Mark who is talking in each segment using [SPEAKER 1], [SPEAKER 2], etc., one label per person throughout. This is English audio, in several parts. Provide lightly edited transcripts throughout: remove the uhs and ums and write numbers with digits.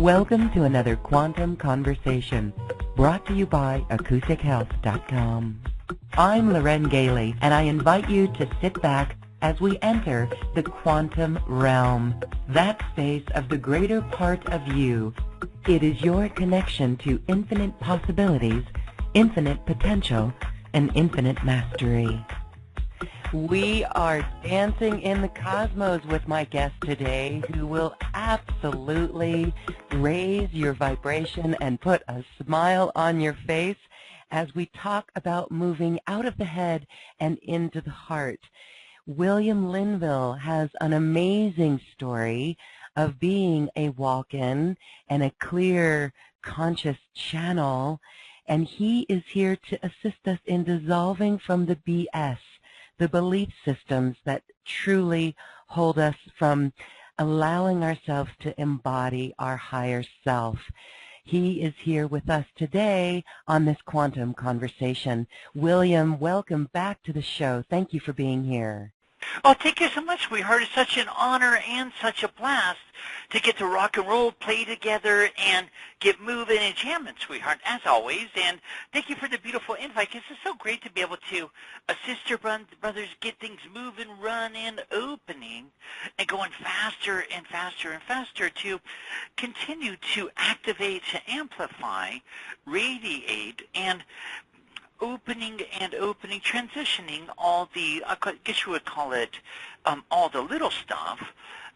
[SPEAKER 1] Welcome to another Quantum Conversation, brought to you by AcousticHealth.com. I'm Loren Gailey, and I invite you to sit back as we enter the quantum realm, that space of the greater part of you. It is your connection to infinite possibilities, infinite potential, and infinite mastery. We are dancing in the cosmos with my guest today, who will absolutely raise your vibration and put a smile on your face as we talk about moving out of the head and into the heart. William Linville has an amazing story of being a walk-in and a clear, conscious channel, and he is here to assist us in dissolving from the BS, the belief systems that truly hold us from allowing ourselves to embody our higher self. He is here with us today on this quantum conversation. William, welcome back to the show. Thank you for being here.
[SPEAKER 2] Oh, thank you so much, sweetheart. It's such an honor and such a blast to get to rock and roll, play together, and get moving and jamming, sweetheart, as always. And thank you for the beautiful invite, because it's so great to be able to assist your brothers get things moving, running, opening, and going faster and faster and faster to continue to activate, to amplify, radiate, and opening, transitioning all the, I guess you would call it, all the little stuff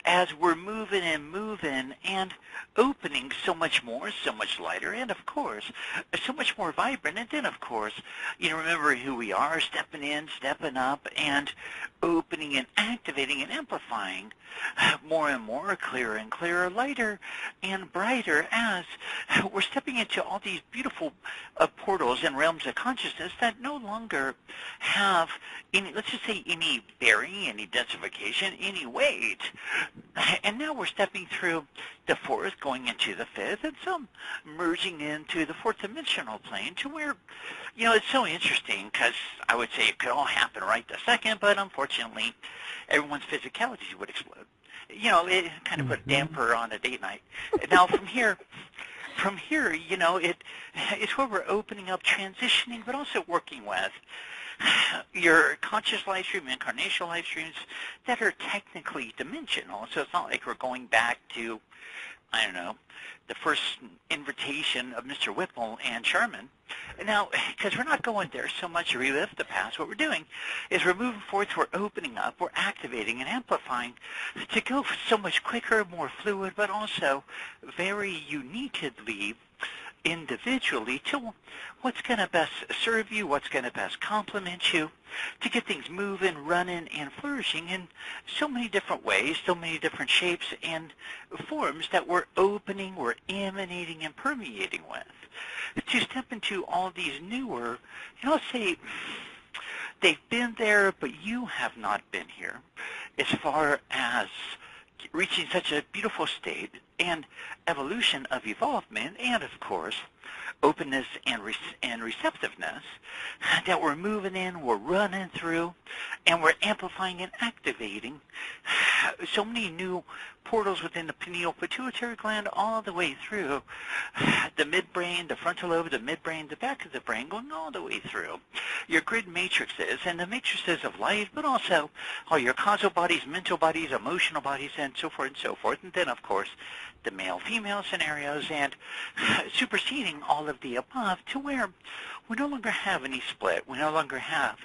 [SPEAKER 2] as we're moving and opening so much more, so much lighter, and of course, so much more vibrant. And then, of course, remember who we are, stepping in, stepping up, and opening and activating and amplifying more and more, clearer and clearer, lighter and brighter, as we're stepping into all these beautiful portals and realms of consciousness that no longer have any, let's just say, any bearing, any densification, any weight. And now we're stepping through the fourth, going into the fifth, and some merging into the fourth dimensional plane, to where, it's so interesting, because I would say it could all happen right this second, but unfortunately, everyone's physicality would explode. It kind of put a damper on a date night. Now, from here, it's where we're opening up, transitioning, but also working with your conscious live stream, incarnational live streams that are technically dimensional. So it's not like we're going back to, I don't know, the first invitation of Mr. Whipple and Sherman. Now, because we're not going there so much to relive the past, what we're doing is we're moving forward, we're opening up, we're activating and amplifying to go so much quicker, more fluid, but also very uniquely, individually, to what's going to best serve you, what's going to best complement you, to get things moving, running, and flourishing in so many different ways, so many different shapes and forms that we're opening, we're emanating and permeating with, to step into all these newer, let's say, they've been there, but you have not been here, as far as reaching such a beautiful state and evolution of evolvement, and of course, openness and receptiveness, that we're moving in, we're running through, and we're amplifying and activating so many new portals within the pineal pituitary gland, all the way through the midbrain, the frontal lobe, the midbrain, the back of the brain, going all the way through your grid matrices and the matrices of life, but also all your causal bodies, mental bodies, emotional bodies, and so forth and so forth. And then, of course, the male-female scenarios, and superseding all of the above, to where we no longer have any split. We no longer have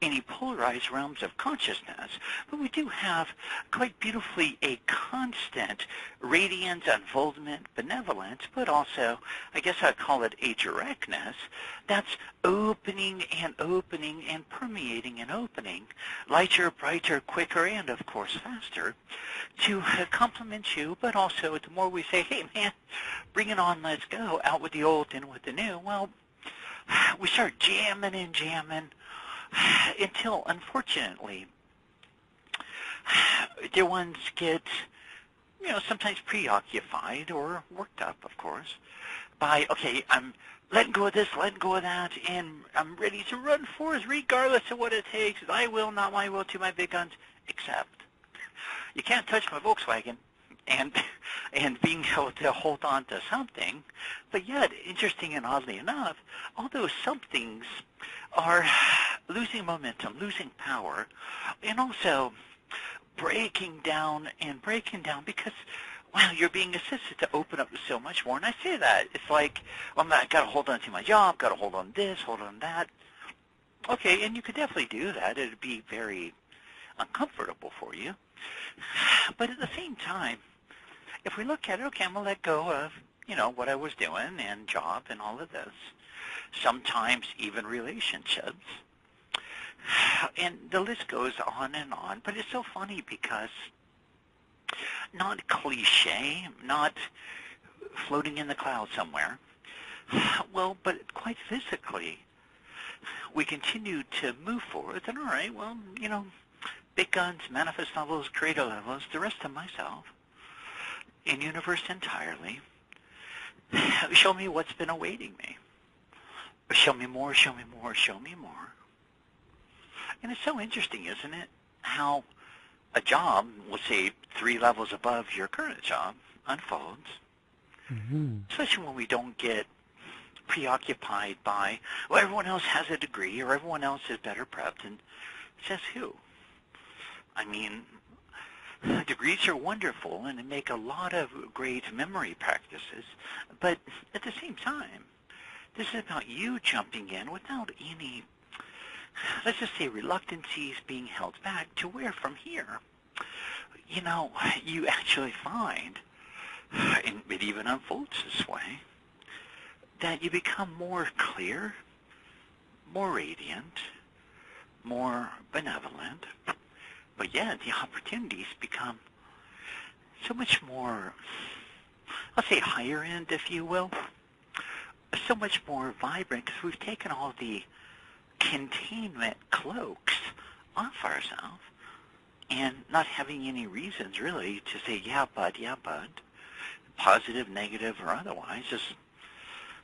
[SPEAKER 2] any polarized realms of consciousness, but we do have quite beautifully a constant radiance, unfoldment, benevolence, but also, I guess I'd call it a directness that's opening and permeating and opening, lighter, brighter, quicker, and of course faster, to complement you. But also, the more we say, hey man, bring it on, let's go, out with the old, in with the new, well, we start jamming and jamming, until, unfortunately, dear ones get, sometimes preoccupied or worked up, of course, by, okay, I'm letting go of this, letting go of that, and I'm ready to run forth regardless of what it takes. Thy will, not my will, to my big guns, except you can't touch my Volkswagen. and and being able to hold on to something. But yet, interesting and oddly enough, all those somethings are losing momentum, losing power, and also breaking down because, wow, you're being assisted to open up so much more. And I say that. It's like, well, I've got to hold on to my job, got to hold on this, hold on that. Okay, and you could definitely do that. It would be very uncomfortable for you. But at the same time, if we look at it, okay, I'm going to let go of, what I was doing and job and all of this. Sometimes even relationships. And the list goes on and on. But it's so funny because not cliche, not floating in the clouds somewhere. Well, but quite physically, we continue to move forward. And all right, well, big guns, manifest levels, creator levels, the rest of myself, in universe entirely, show me what's been awaiting me. Show me more, show me more, show me more. And it's so interesting, isn't it, how a job, let's say 3 levels above your current job, unfolds, especially when we don't get preoccupied by, well, everyone else has a degree or everyone else is better prepped. And says who? I mean, degrees are wonderful and they make a lot of great memory practices, but at the same time, this is about you jumping in without any, let's just say, reluctancies being held back to where from here, you actually find, and it even unfolds this way, that you become more clear, more radiant, more benevolent, but yet the opportunities become so much more, I'll say higher end, if you will, so much more vibrant because we've taken all the containment cloaks off ourselves and not having any reasons really to say, yeah, bud, positive, negative, or otherwise, just,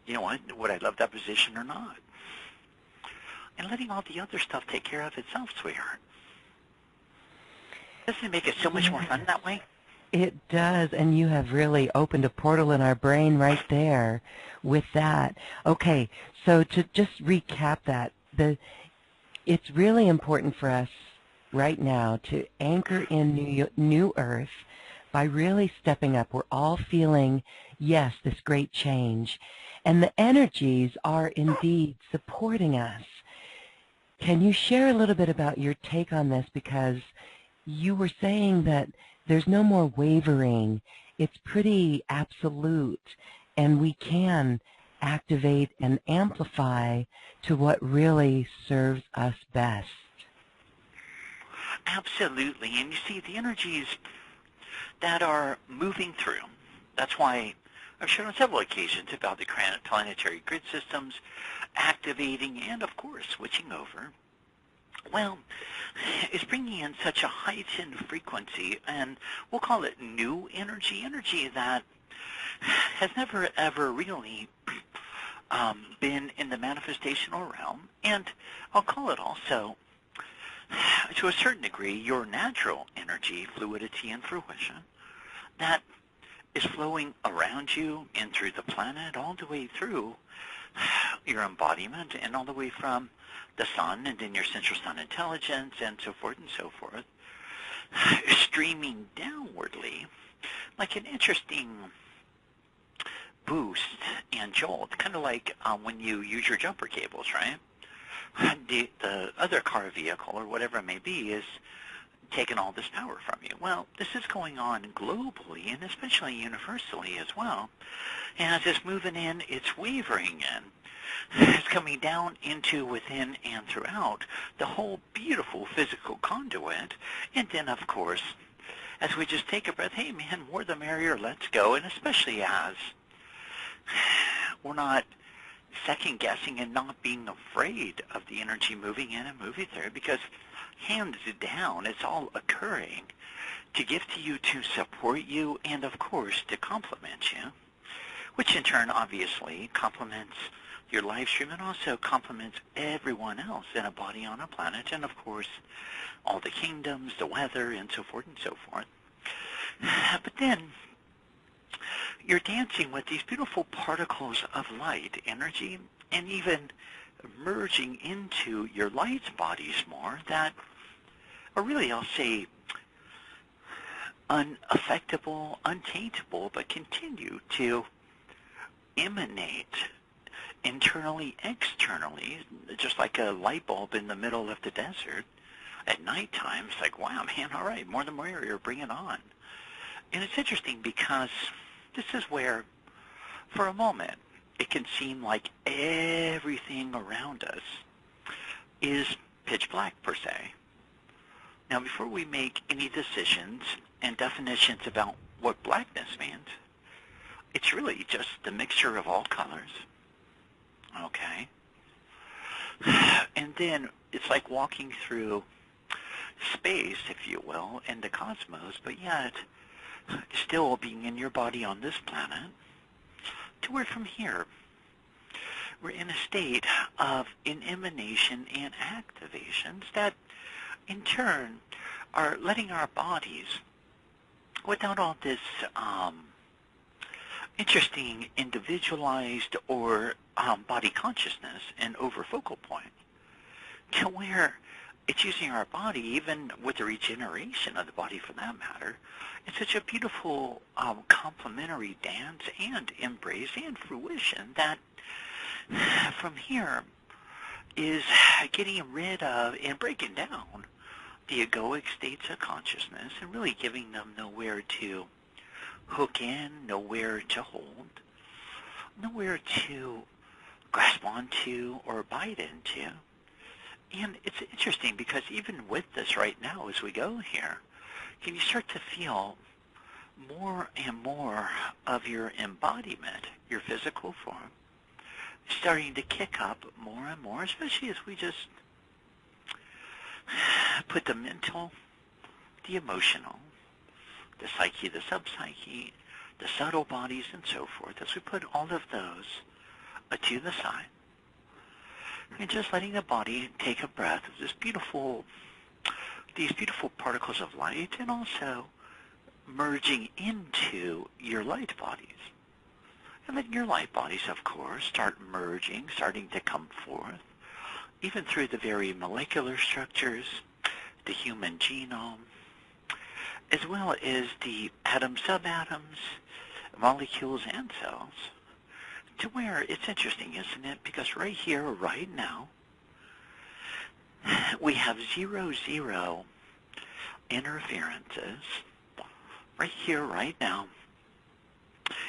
[SPEAKER 2] would I love that position or not? And letting all the other stuff take care of itself, sweetheart. Doesn't it make it so much more fun that way?
[SPEAKER 1] It does, and you have really opened a portal in our brain right there with that. Okay, so to just recap that, it's really important for us right now to anchor in new Earth by really stepping up. We're all feeling, yes, this great change, and the energies are indeed supporting us. Can you share a little bit about your take on this? Because you were saying that there's no more wavering. It's pretty absolute, and we can activate and amplify to what really serves us best.
[SPEAKER 2] Absolutely. And you see, the energies that are moving through, that's why I've shown on several occasions about the planetary grid systems activating and, of course, switching over. Well, it's bringing in such a heightened frequency, and we'll call it new energy that has never, ever really been in the manifestational realm. And I'll call it also, to a certain degree, your natural energy, fluidity, and fruition that is flowing around you and through the planet all the way through your embodiment and all the way from the sun and then your central sun intelligence and so forth, streaming downwardly like an interesting boost and jolt, kind of like when you use your jumper cables, right? The other car vehicle or whatever it may be is taking all this power from you. Well, this is going on globally and especially universally as well. And as it's moving in, it's wavering in. It's coming down into, within, and throughout the whole beautiful physical conduit. And then, of course, as we just take a breath, hey, man, more the merrier, let's go. And especially as we're not second-guessing and not being afraid of the energy moving in and moving through, because hands down, it's all occurring to give to you, to support you, and, of course, to complement you, which in turn, obviously, complements your live stream and also complements everyone else in a body on a planet, and, of course, all the kingdoms, the weather, and so forth and so forth. But then you're dancing with these beautiful particles of light energy and even merging into your light bodies more that are really, I'll say, unaffectable, untaintable, but continue to emanate internally, externally, just like a light bulb in the middle of the desert. At nighttime, it's like, wow, man, all right, more the merrier, bring it on. And it's interesting because this is where, for a moment, it can seem like everything around us is pitch black, per se. Now, before we make any decisions and definitions about what blackness means, it's really just the mixture of all colors, okay? And then it's like walking through space, if you will, in the cosmos, but yet still being in your body on this planet, to where from here we're in a state of emanation and activations that in turn are letting our bodies, without all this interesting individualized or body consciousness and over focal point, to where it's using our body, even with the regeneration of the body for that matter, it's such a beautiful complementary dance and embrace and fruition that from here is getting rid of and breaking down the egoic states of consciousness and really giving them nowhere to hook in, nowhere to hold, nowhere to grasp onto or bite into. And it's interesting because even with this right now as we go here, can you start to feel more and more of your embodiment, your physical form, starting to kick up more and more, especially as we just put the mental, the emotional, the psyche, the subpsyche, the subtle bodies, and so forth, as we put all of those to the side, and just letting the body take a breath of these beautiful particles of light, and also merging into your light bodies. And letting your light bodies, of course, start merging, starting to come forth, even through the very molecular structures, the human genome, as well as the atoms, subatoms, molecules, and cells, to where it's interesting, isn't it? Because right here, right now, we have 0 interferences. Right here, right now.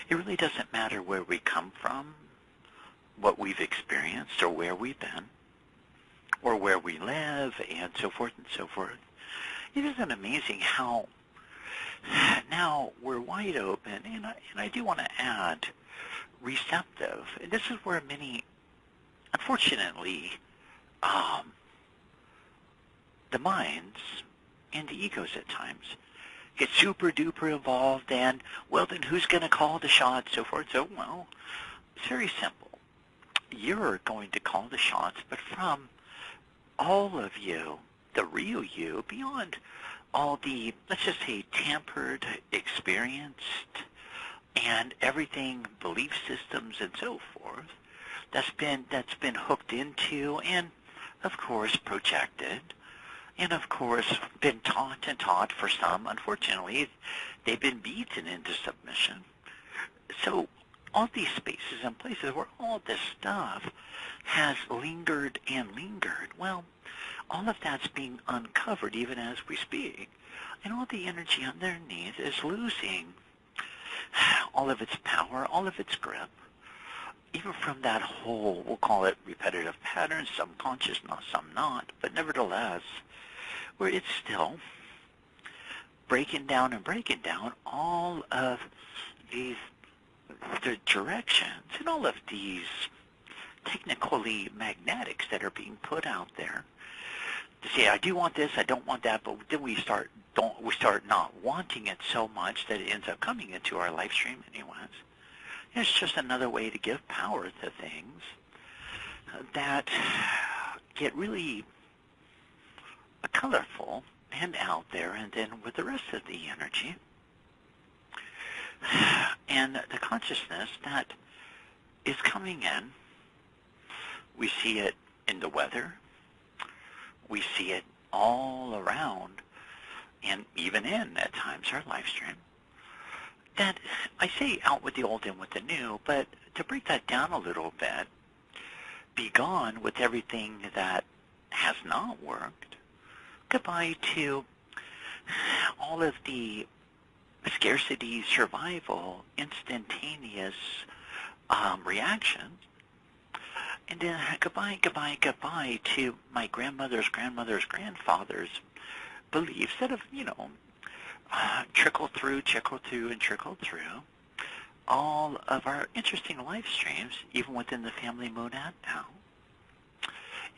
[SPEAKER 2] It really doesn't matter where we come from, what we've experienced, or where we've been, or where we live, and so forth and so forth. It isn't amazing how now we're wide open, and I do want to add receptive. And this is where many, unfortunately, the minds and the egos at times get super duper involved, and well, then who's going to call the shots, so forth. So, well, it's very simple. You're going to call the shots, but from all of you, the real you, beyond all the, let's just say, tampered, experienced, and everything, belief systems and so forth, that's been hooked into and, of course, projected, and, of course, been taught and taught. For some, unfortunately, they've been beaten into submission. So all these spaces and places where all this stuff has lingered and lingered, well, all of that's being uncovered even as we speak. And all the energy underneath is losing all of its power, all of its grip, even from that whole, we'll call it repetitive patterns, some conscious, some not, but nevertheless, where it's still breaking down all of these the directions and all of these technically magnetics that are being put out there to say, I do want this, I don't want that, but then we start not wanting it so much that it ends up coming into our life stream anyways. It's just another way to give power to things that get really colorful and out there, and then with the rest of the energy, And the consciousness that is coming in, we see it in the weather, we see it all around, and even in, at times, our live stream. That, I say out with the old and with the new, but to break that down a little bit, be gone with everything that has not worked. Goodbye to all of the scarcity, survival, instantaneous reactions. And then goodbye, goodbye, goodbye to my grandmother's grandfather's beliefs that have, trickled through, and trickled through all of our interesting life streams, even within the family monad now.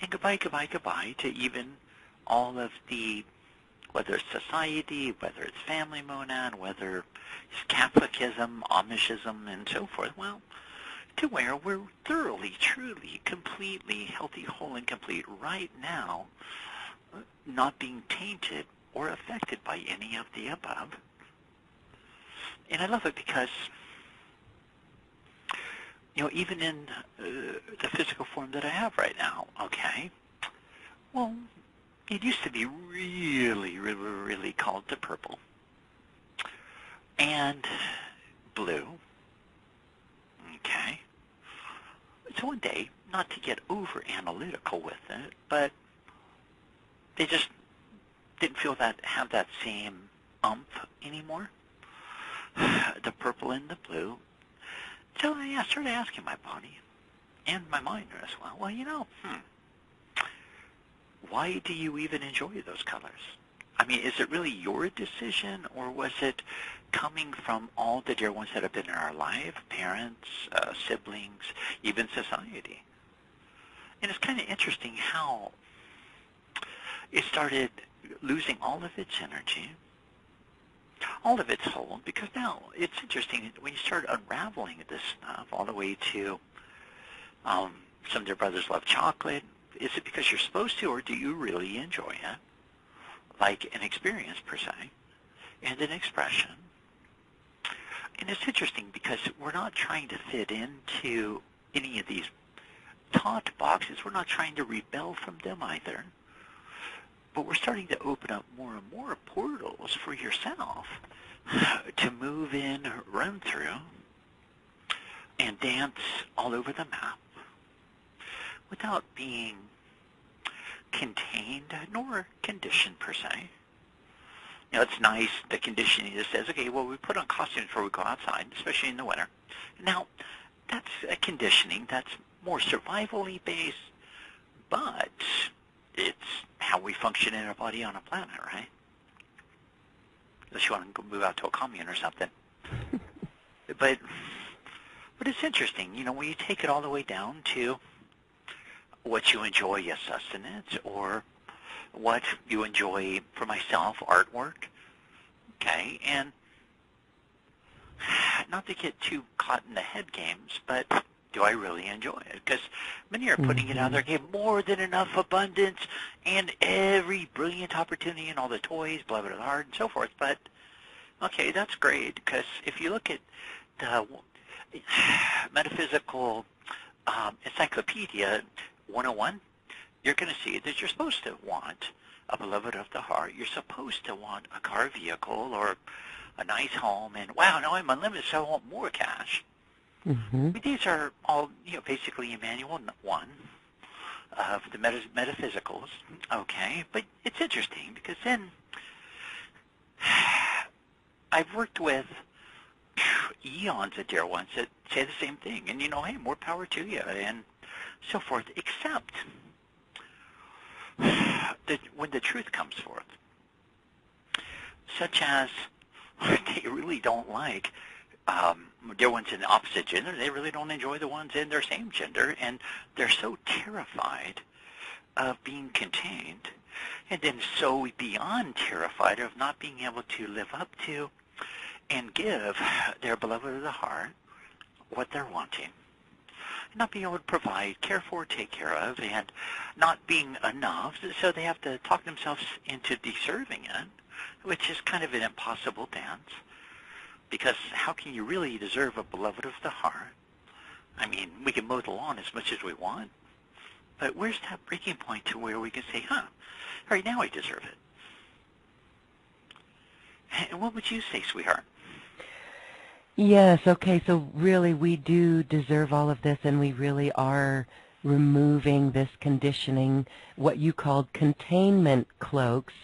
[SPEAKER 2] And goodbye, goodbye, goodbye to even all of the, whether it's society, whether it's family monad, whether it's Catholicism, Amishism, and so forth. Well, to where we're thoroughly, truly, completely healthy, whole, and complete right now, not being tainted or affected by any of the above. And I love it because, even in the physical form that I have right now, okay, well, it used to be really, really, really called the purple and blue, okay. So one day, not to get over analytical with it, but they just didn't feel that have that same umph anymore, the purple and the blue. So I started asking my body and my mind as well, why do you even enjoy those colors? I mean, is it really your decision, or was it coming from all the dear ones that have been in our life, parents, siblings, even society? And it's kind of interesting how it started losing all of its energy, all of its hold, because now it's interesting when you start unraveling this stuff all the way to some dear brothers love chocolate. Is it because you're supposed to, or do you really enjoy it? Like an experience per se, and an expression. And it's interesting because we're not trying to fit into any of these taught boxes. We're not trying to rebel from them either. But we're starting to open up more and more portals for yourself to move in, run through, and dance all over the map without being contained nor conditioned per se. It's nice, the conditioning that says, okay, well, we put on costumes before we go outside, especially in the winter. Now, that's a conditioning that's more survivally based, but it's how we function in our body on a planet, right? Unless you want to go move out to a commune or something. But it's interesting, when you take it all the way down to what you enjoy as sustenance, or what you enjoy, for myself, artwork, okay? And not to get too caught in the head games, but do I really enjoy it? Because many are putting it out there, okay, more than enough abundance and every brilliant opportunity and all the toys, beloved of the heart, and so forth. But, okay, that's great, because if you look at the metaphysical encyclopedia 101, you're going to see that you're supposed to want a beloved of the heart. You're supposed to want a car, vehicle, or a nice home, and wow, now I'm unlimited, so I want more cash. But these are all, basically a manual one of the metaphysicals, okay? But it's interesting because then I've worked with eons of dear ones that say the same thing, and hey, more power to you, and so forth, except that when the truth comes forth, such as they really don't like dear ones in the opposite gender, they really don't enjoy the ones in their same gender, and they're so terrified of being contained, and then so beyond terrified of not being able to live up to and give their beloved of the heart what they're wanting, not being able to provide, care for, take care of, and not being enough, so they have to talk themselves into deserving it, which is kind of an impossible dance. Because how can you really deserve a beloved of the heart? I mean, we can mow the lawn as much as we want, but where's that breaking point to where we can say, all right, now I deserve it? And what would you say, sweetheart?
[SPEAKER 1] Yes, okay, so really we do deserve all of this, and we really are removing this conditioning, what you called containment cloaks,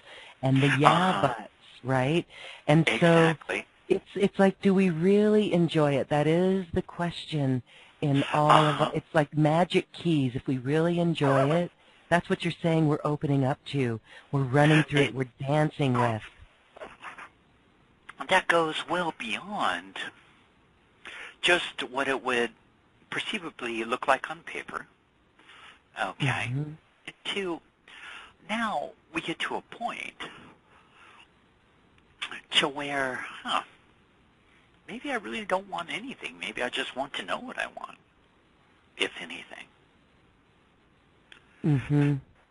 [SPEAKER 1] and the buts, right? And
[SPEAKER 2] exactly.
[SPEAKER 1] So it's like, do we really enjoy it? That is the question in all of it. It's like magic keys. If we really enjoy it, that's what you're saying we're opening up to. We're running through it. We're dancing with.
[SPEAKER 2] That goes well beyond just what it would perceivably look like on paper. Okay. To now we get to a point to where, maybe I really don't want anything. Maybe I just want to know what I want, if anything.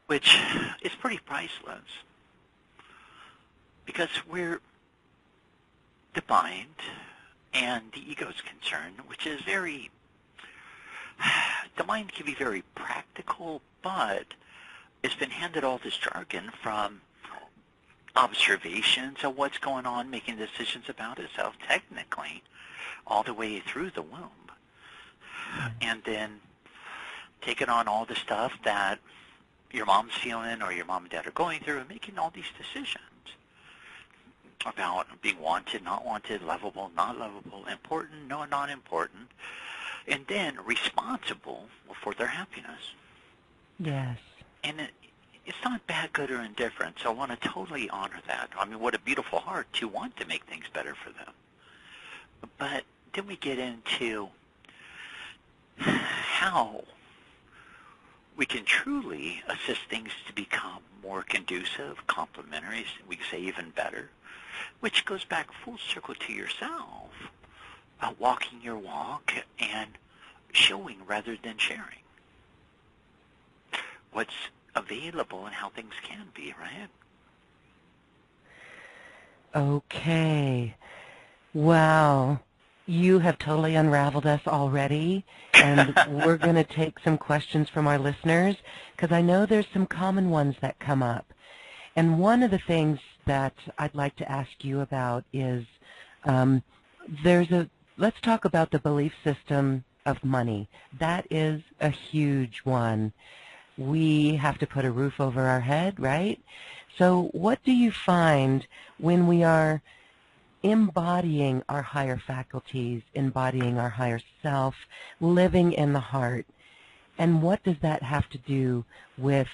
[SPEAKER 2] Which is pretty priceless. Because we're the mind and the ego is concerned, which is very, the mind can be very practical, but it's been handed all this jargon from observations of what's going on, making decisions about itself technically, all the way through the womb. And then taking on all the stuff that your mom's feeling or your mom and dad are going through and making all these decisions about being wanted, not wanted, lovable, not lovable, important, no, not important, and then responsible for their happiness.
[SPEAKER 1] Yes.
[SPEAKER 2] And it's not bad, good, or indifferent, so I want to totally honor that. I mean, what a beautiful heart to want to make things better for them. But then we get into how we can truly assist things to become more conducive, complementary, we could say even better, which goes back full circle to yourself, about walking your walk and showing rather than sharing what's available and how things can be, right?
[SPEAKER 1] Okay. Wow. You have totally unraveled us already, and we're going to take some questions from our listeners, because I know there's some common ones that come up. And one of the things that I'd like to ask you about is let's talk about the belief system of money. That is a huge one. We have to put a roof over our head, right? So what do you find when we are embodying our higher faculties, embodying our higher self, living in the heart? And what does that have to do with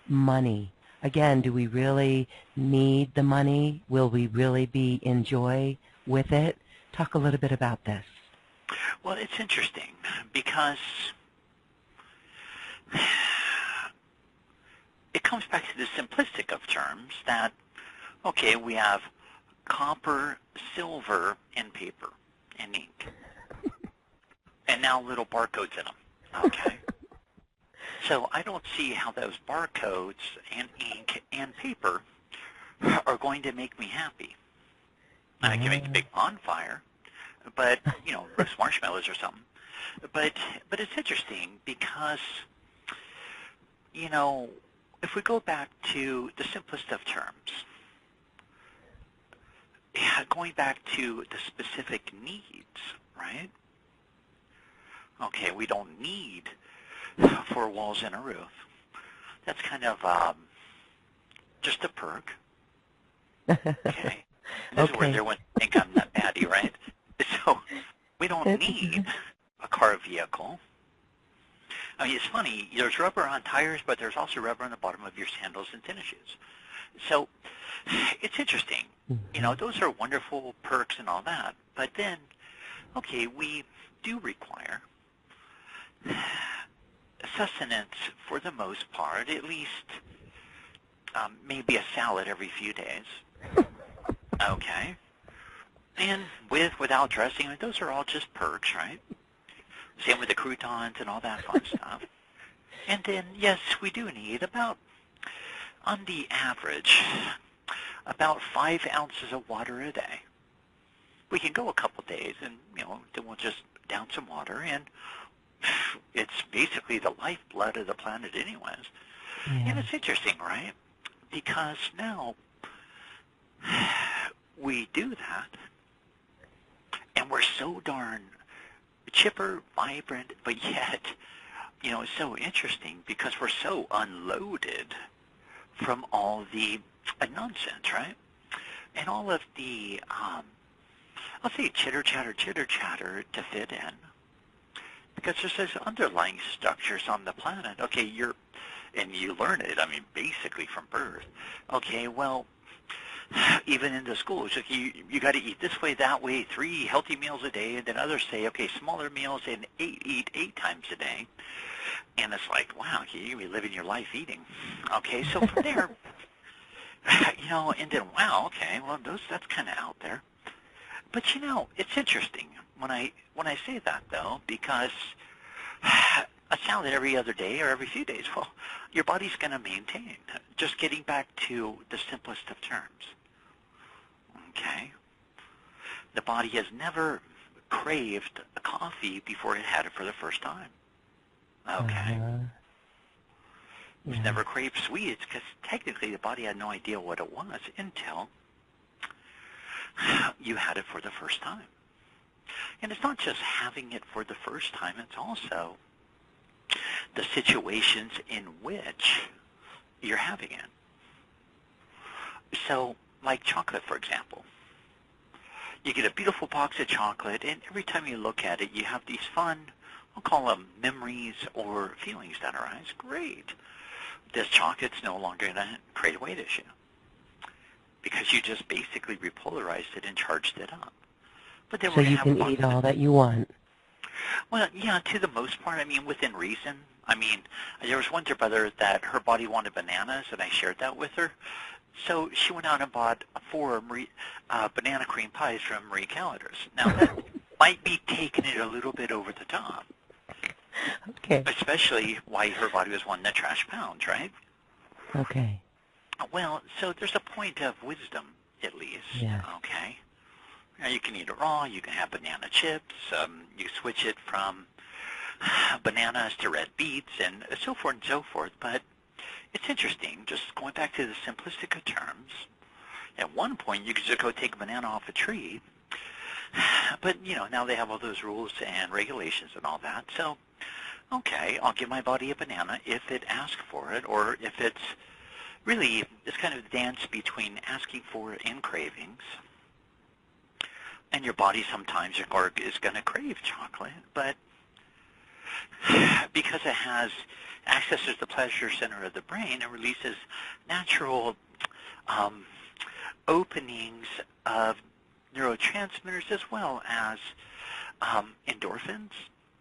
[SPEAKER 1] money? Again, do we really need the money? Will we really be in joy with it? Talk a little bit about this.
[SPEAKER 2] Well, it's interesting because it comes back to the simplistic of terms that, okay, we have copper, silver, and paper, and ink. And now little barcodes in them, okay? So I don't see how those barcodes and ink and paper are going to make me happy. And I can make a big bonfire, but, roast marshmallows or something. But it's interesting because, if we go back to the simplest of terms, going back to the specific needs, right? Okay, we don't need 4 walls and a roof. That's kind of just a perk. Okay. This is where everyone think I'm that baddie, right? So we don't need a car vehicle. I mean, it's funny. There's rubber on tires, but there's also rubber on the bottom of your sandals and tennis shoes. So it's interesting. Those are wonderful perks and all that. But then, okay, we do require sustenance for the most part, at least maybe a salad every few days. Okay. And without dressing, those are all just perks, right? Same with the croutons and all that fun stuff. And then, yes, we do need about, on the average, about 5 ounces of water a day. we can go a couple days, and then we'll just down some water, and it's basically the lifeblood of the planet anyways.
[SPEAKER 1] Yeah.
[SPEAKER 2] And it's interesting, right? Because now we do that, and we're so darn chipper, vibrant, but yet, it's so interesting because we're so unloaded from all the nonsense, right? And all of the, I'll say chitter-chatter to fit in. Because there's those underlying structures on the planet. Okay, and you learn it, basically from birth. Okay, well, even in the schools, okay, you got to eat this way, that way, 3 healthy meals a day, and then others say, okay, smaller meals and eat 8 times a day. And it's like, wow, you're living your life eating. Okay, so from there, and then, wow, okay, well, that's kind of out there. But, it's interesting when I say that, though, because a salad every other day or every few days, well, your body's going to maintain. Just getting back to the simplest of terms. Okay? The body has never craved a coffee before it had it for the first time. Okay? It's never craved sweets because technically the body had no idea what it was until you had it for the first time. And it's not just having it for the first time, it's also the situations in which you're having it. So, like chocolate, for example. You get a beautiful box of chocolate, and every time you look at it, you have these fun, I'll call them memories or feelings that arise. Great. This chocolate's no longer going to create a weight issue because you just basically repolarized it and charged it up. But then
[SPEAKER 1] so you can eat all that you want.
[SPEAKER 2] Well, yeah, to the most part, within reason. There was one dear brother that her body wanted bananas, and I shared that with her. So she went out and bought 4 banana cream pies from Marie Callender's. Now, that might be taking it a little bit over the top.
[SPEAKER 1] Okay.
[SPEAKER 2] Especially why her body was wanting to trash pounds, right?
[SPEAKER 1] Okay.
[SPEAKER 2] Well, so there's a point of wisdom, at least.
[SPEAKER 1] Yeah.
[SPEAKER 2] Okay. Now, you can eat it raw. You can have banana chips. You switch it from bananas to red beets and so forth and so forth. But it's interesting, just going back to the simplistic of terms. At one point, you could just go take a banana off a tree. But, now they have all those rules and regulations and all that. So, okay, I'll give my body a banana if it asks for it, or if it's really, it's kind of a dance between asking for it and cravings. And your body sometimes is going to crave chocolate, but because it accesses the pleasure center of the brain, it releases natural openings of neurotransmitters as well as endorphins.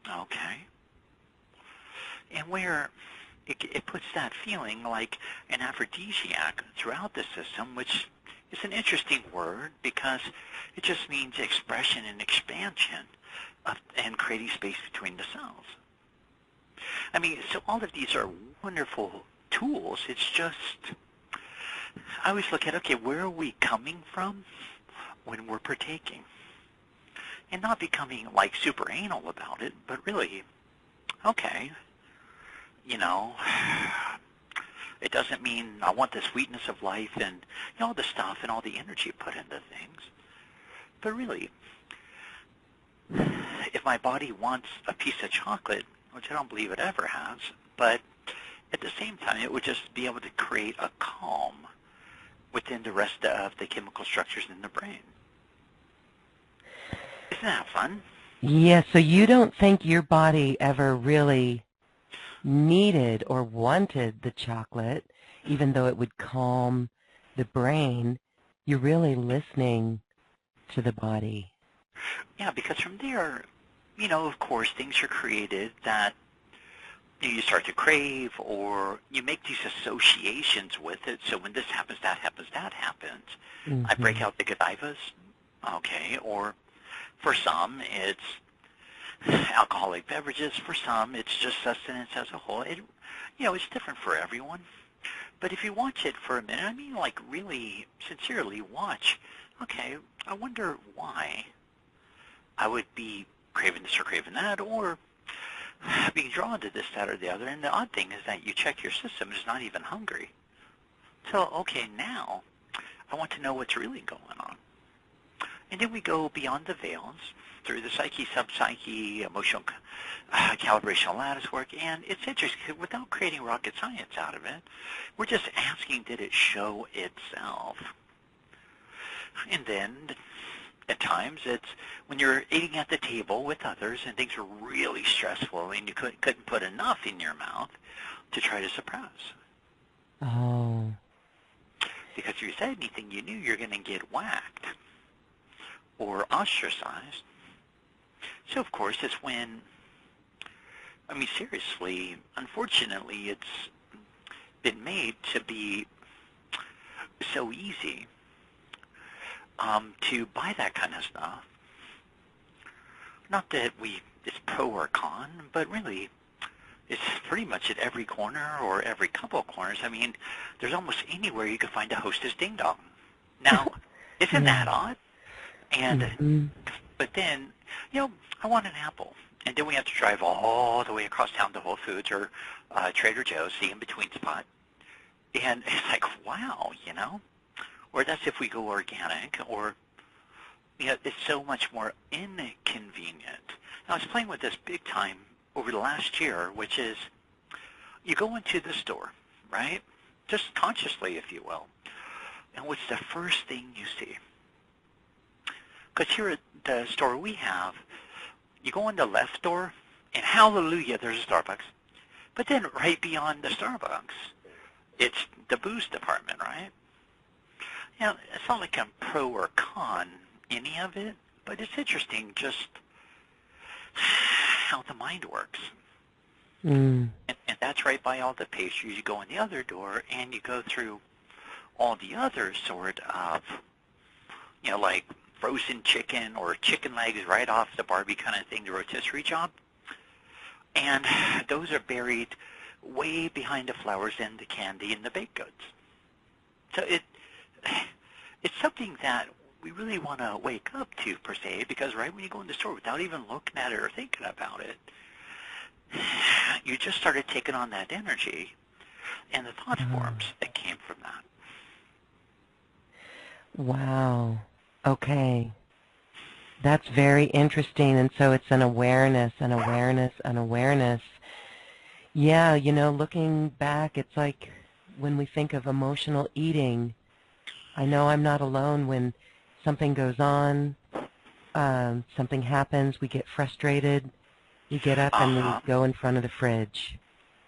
[SPEAKER 2] Okay. And where it puts that feeling like an aphrodisiac throughout the system, which is an interesting word because it just means expression and expansion and creating space between the cells. So all of these are wonderful tools. It's just, I always look at, okay, where are we coming from when we're partaking? And not becoming like super anal about it, but really, okay, it doesn't mean I want the sweetness of life and all the stuff and all the energy put into things. But really, if my body wants a piece of chocolate, which I don't believe it ever has, but at the same time, it would just be able to create a calm within the rest of the chemical structures in the brain. Isn't that fun?
[SPEAKER 1] Yeah, so you don't think your body ever really needed or wanted the chocolate, even though it would calm the brain. You're really listening to the body.
[SPEAKER 2] Yeah, because from there, of course, things are created that you start to crave, or you make these associations with it. So when this happens, that happens, that happens. Mm-hmm. I break out the Godivas, okay, or for some, it's alcoholic beverages. For some, it's just sustenance as a whole. It's different for everyone. But if you watch it for a minute, I mean, like really sincerely watch, okay, I wonder why I would be craving this or craving that, or being drawn to this, that, or the other. And the odd thing is that you check your system, it's not even hungry. So, okay, now I want to know what's really going on. And then we go beyond the veils through the psyche, sub-psyche, emotional calibration lattice work. And it's interesting, without creating rocket science out of it, we're just asking, did it show itself? And then at times it's when you're eating at the table with others and things are really stressful and you couldn't put enough in your mouth to try to suppress.
[SPEAKER 1] Oh.
[SPEAKER 2] Because if you said anything, you knew you're going to get whacked or ostracized. So, of course, it's when, I mean, seriously, unfortunately, it's been made to be so easy to buy that kind of stuff. Not that it's pro or con, but really, it's pretty much at every corner or every couple of corners. I mean, there's almost anywhere you can find a Hostess Ding Dong. Now, isn't that odd? And, but then, you know, I want an apple. And then we have to drive all the way across town to Whole Foods or Trader Joe's, the in-between spot. And it's like, wow, you know? Or that's if we go organic, or, you know, it's so much more inconvenient. Now, I was playing with this big time over the last year, which is you go into the store, right? Just consciously, if you will. And what's the first thing you see? Because here at the store we have, you go in the left door, and hallelujah, there's a Starbucks. But then right beyond the Starbucks, it's the booze department, right? Now, it's not like I'm pro or con any of it, but it's interesting just how the mind works. And that's right by all the pastries. You go in the other door, and you go through all the other sort of, you know, like frozen chicken or chicken legs right off the Barbie kind of thing, the rotisserie job. And those are buried way behind the flowers and the candy and the baked goods. So it's something that we really want to wake up to, per se, because right when you go in the store, without even looking at it or thinking about it, you just started taking on that energy and the thought forms that came from that.
[SPEAKER 1] Wow. Okay. That's very interesting. And so it's an awareness, an awareness, an awareness. Yeah, you know, looking back, it's like when we think of emotional eating, I know I'm not alone when something goes on, something happens, we get frustrated, we get up and we go in front of the fridge.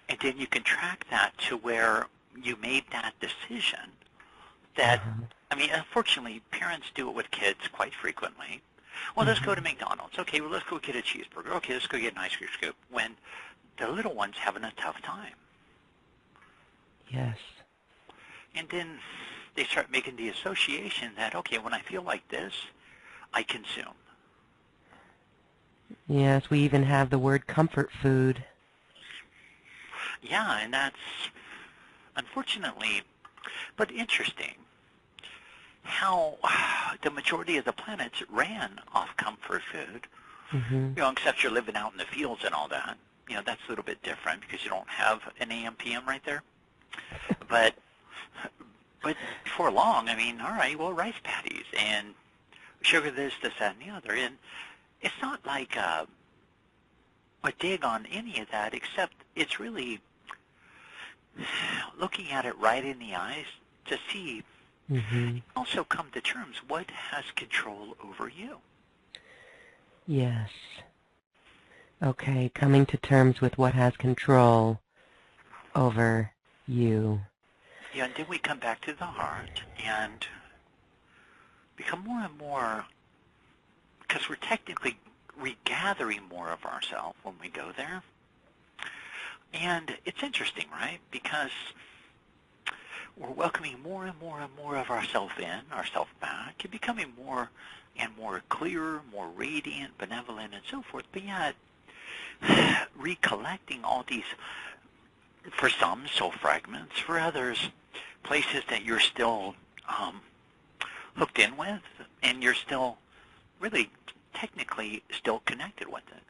[SPEAKER 2] And then you can track that to where you made that decision that, I mean, unfortunately, parents do it with kids quite frequently. Well, let's go to McDonald's. Okay, well, let's go get a cheeseburger. Okay, let's go get an ice cream scoop. When the little one's having a tough time.
[SPEAKER 1] Yes.
[SPEAKER 2] And then they start making the association that, okay, when I feel like this, I consume.
[SPEAKER 1] Yes, we even have the word comfort food.
[SPEAKER 2] Yeah, and that's, unfortunately, but interesting, how the majority of the planets ran off comfort food. You know, except you're living out in the fields and all that. You know, that's a little bit different because you don't have an AM, PM right there. But before long, I mean, all right, well, rice patties and sugar this, that, and the other. And it's not like a dig on any of that, except it's really looking at it right in the eyes to see, also come to terms, what has control over you?
[SPEAKER 1] Yes. Okay, coming to terms with what has control over you.
[SPEAKER 2] Yeah, and then we come back to the heart and become more and more, because we're technically regathering more of ourselves when we go there. And it's interesting, right? Because we're welcoming more and more and more of ourself in, ourself back, and becoming more and more clear, more radiant, benevolent, and so forth. But yet, recollecting all these For some, soul fragments. For others, places that you're still hooked in with, and you're still really technically still connected with it.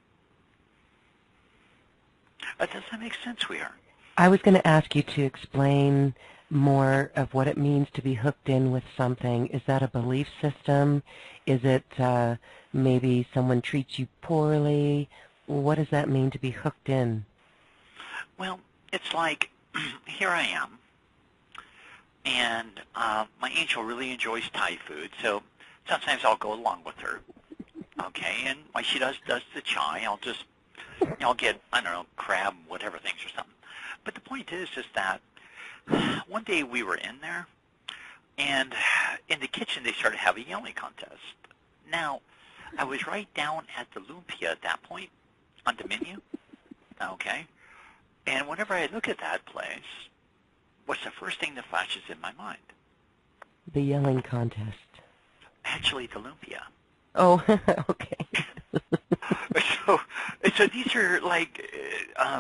[SPEAKER 2] Does that make sense, we are?
[SPEAKER 1] I was going to ask you to explain more of what it means to be hooked in with something. Is that a belief system? Is it maybe someone treats you poorly? What does that mean to be hooked in?
[SPEAKER 2] Well, it's like, here I am, and my angel really enjoys Thai food, so sometimes I'll go along with her, okay? And while she does the chai, I'll get, I don't know, crab, whatever things or something. But the point is that one day we were in there, and in the kitchen they started having a yelling contest. Now, I was right down at the lumpia at that point on the menu, okay? And whenever I look at that place, what's the first thing that flashes in my mind?
[SPEAKER 1] The yelling contest.
[SPEAKER 2] Actually, the lumpia.
[SPEAKER 1] Oh, okay.
[SPEAKER 2] So these are like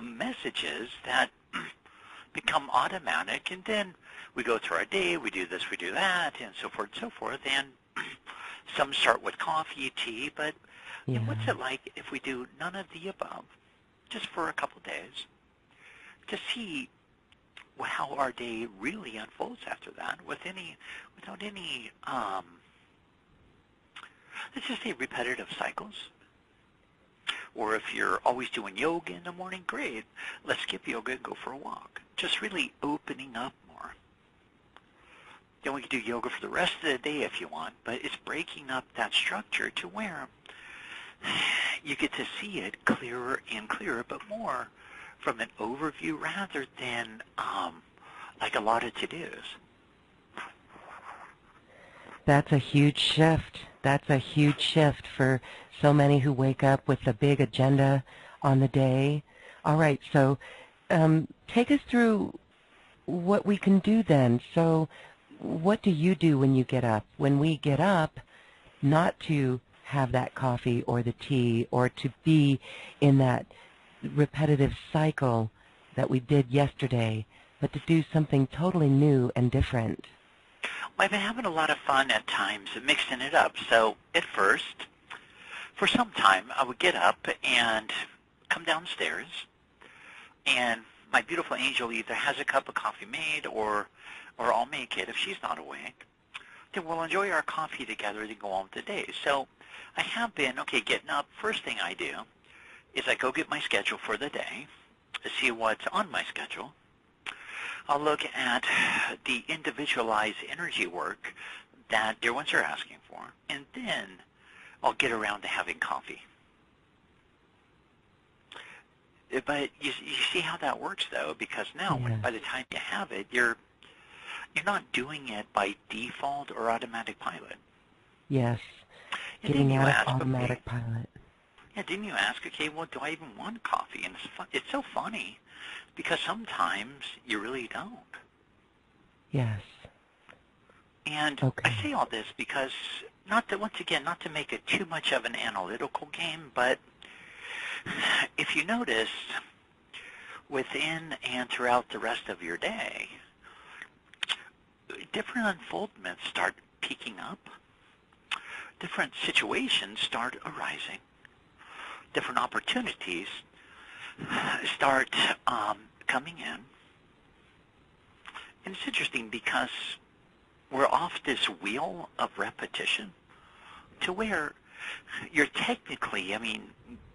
[SPEAKER 2] messages that become automatic, and then we go through our day, we do this, we do that, and so forth and so forth, and some start with coffee, tea, but
[SPEAKER 1] Yeah.
[SPEAKER 2] what's it like if we do none of the above, just for a couple days, to see how our day really unfolds after that, without any, let's just say repetitive cycles. Or if you're always doing yoga in the morning, great. Let's skip yoga and go for a walk. Just really opening up more. Then we can do yoga for the rest of the day if you want, but it's breaking up that structure to where you get to see it clearer and clearer, but more from an overview rather than like a lot of to-dos.
[SPEAKER 1] That's a huge shift. That's a huge shift for so many who wake up with a big agenda on the day. All right, so take us through what we can do then. So what do you do when you get up? When we get up, not to have that coffee or the tea or to be in that repetitive cycle that we did yesterday, but to do something totally new and different.
[SPEAKER 2] Well, I've been having a lot of fun at times mixing it up. So at first, for some time, I would get up and come downstairs, and my beautiful angel either has a cup of coffee made or I'll make it if she's not awake. Then we'll enjoy our coffee together and go on with the day. So I have been, getting up. First thing I do is I go get my schedule for the day to see what's on my schedule. I'll look at the individualized energy work that dear ones are asking for, and then I'll get around to having coffee. But you see how that works, though, because now by the time you have it, you're not doing it by default or automatic pilot.
[SPEAKER 1] Yes,
[SPEAKER 2] And
[SPEAKER 1] getting
[SPEAKER 2] then you
[SPEAKER 1] out
[SPEAKER 2] ask,
[SPEAKER 1] of automatic pilot.
[SPEAKER 2] Yeah, didn't you ask, well, do I even want coffee? And it's so funny because sometimes you really don't.
[SPEAKER 1] Yes.
[SPEAKER 2] And I say all this because, not to make it too much of an analytical game, but if you notice, within and throughout the rest of your day, different unfoldments start peeking up. Different situations start arising. Different opportunities start coming in. And it's interesting because we're off this wheel of repetition to where you're technically,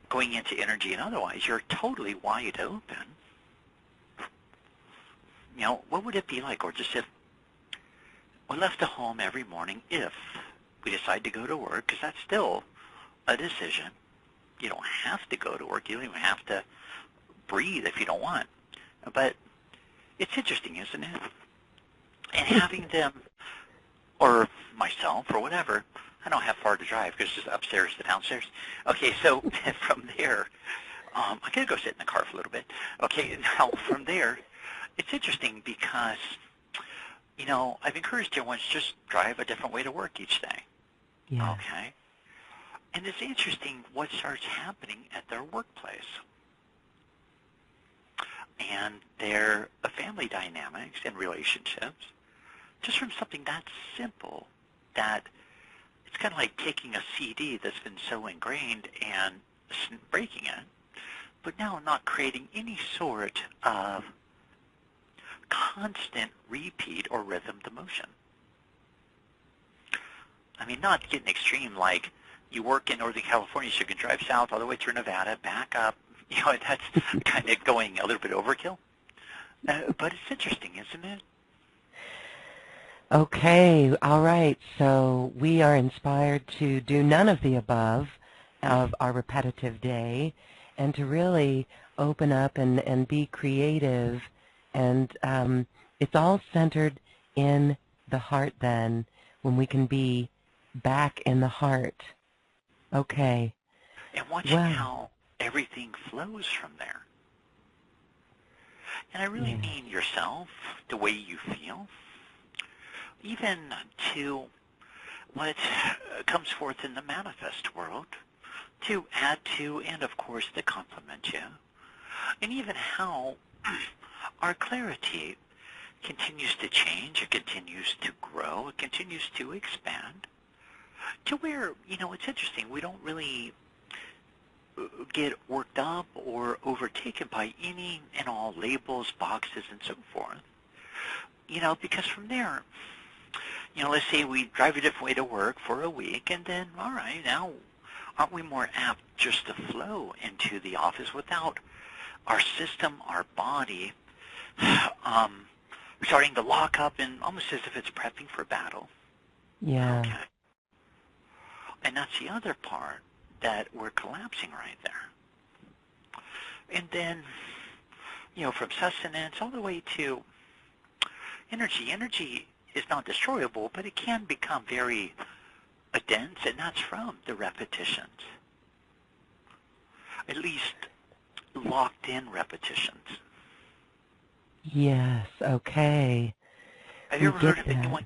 [SPEAKER 2] going into energy and otherwise, you're totally wide open. What would it be like, or just if we left the home every morning, if we decide to go to work, because that's still a decision. You don't have to go to work. You don't even have to breathe if you don't want. But it's interesting, isn't it? And having them, or myself, or whatever, I don't have far to drive because it's just upstairs to downstairs. Okay, so from there, I gotta go sit in the car for a little bit. Okay, now from there, it's interesting because, I've encouraged everyone to just drive a different way to work each day.
[SPEAKER 1] Yeah.
[SPEAKER 2] Okay? And it's interesting what starts happening at their workplace. and their family dynamics and relationships, just from something that simple that it's kind of like taking a CD that's been so ingrained and breaking it, but now not creating any sort of constant repeat or rhythm to motion. I mean, not getting extreme like you work in Northern California, so you can drive south all the way through Nevada, back up. That's kind of going a little bit overkill. But it's interesting, isn't it?
[SPEAKER 1] Okay, all right. So we are inspired to do none of the above of our repetitive day and to really open up and be creative. And it's all centered in the heart then, when we can be back in the heart. Okay.
[SPEAKER 2] And watching how everything flows from there. And I really mean yourself, the way you feel, even to what comes forth in the manifest world, to add to and, of course, to complement you, and even how our clarity continues to change, it continues to grow, it continues to expand, to where, it's interesting, we don't really get worked up or overtaken by any and all labels, boxes, and so forth. Because from there, let's say we drive a different way to work for a week, and then, all right, now aren't we more apt just to flow into the office without our system, our body, starting to lock up and almost as if it's prepping for battle?
[SPEAKER 1] Yeah.
[SPEAKER 2] Okay. And that's the other part, that we're collapsing right there. And then, from sustenance all the way to energy. Energy is not destroyable, but it can become very dense, and that's from the repetitions. At least locked in repetitions.
[SPEAKER 1] Yes, okay.
[SPEAKER 2] Have you ever heard of anyone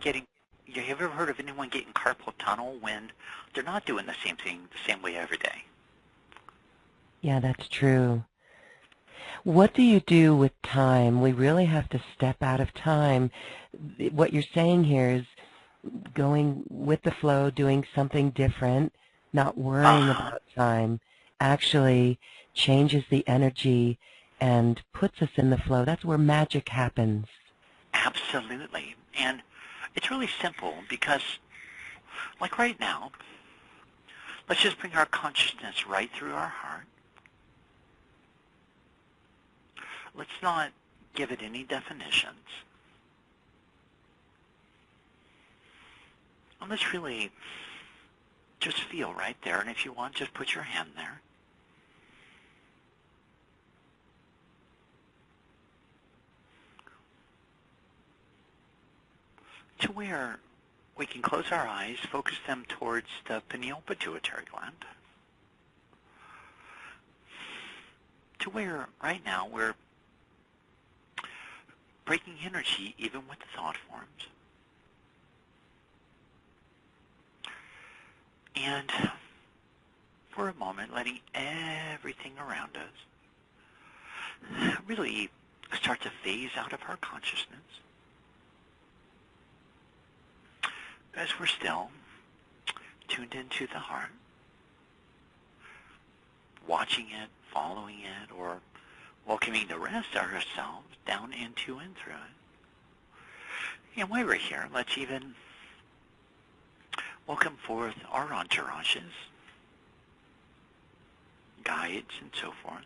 [SPEAKER 2] getting carpal tunnel when they're not doing the same thing the same way every day?
[SPEAKER 1] Yeah, that's true. What do you do with time? We really have to step out of time. What you're saying here is going with the flow, doing something different, not worrying about time, actually changes the energy and puts us in the flow. That's where magic happens.
[SPEAKER 2] Absolutely. And it's really simple because, like right now, let's just bring our consciousness right through our heart. Let's not give it any definitions. And let's really just feel right there. And if you want, just put your hand there. To where we can close our eyes, focus them towards the pineal pituitary gland. To where right now we're breaking energy even with the thought forms. And for a moment, letting everything around us really start to phase out of our consciousness. As we're still tuned into the heart, watching it, following it, or welcoming the rest of ourselves down into and through it. And while we're here, let's even welcome forth our entourages, guides, and so forth.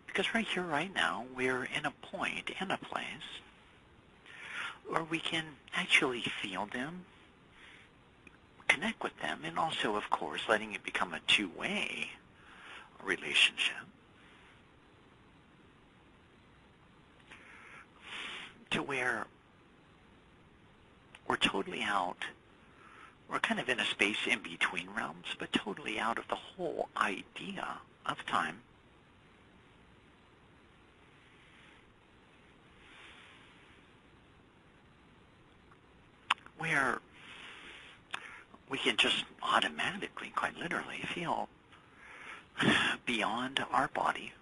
[SPEAKER 2] Because right here, right now, we're in a point, in a place, where we can actually feel them, connect with them, and also, of course, letting it become a two-way relationship. To where we're totally out, we're kind of in a space in between realms, but totally out of the whole idea of time. Where we can just automatically, quite literally, feel beyond our body,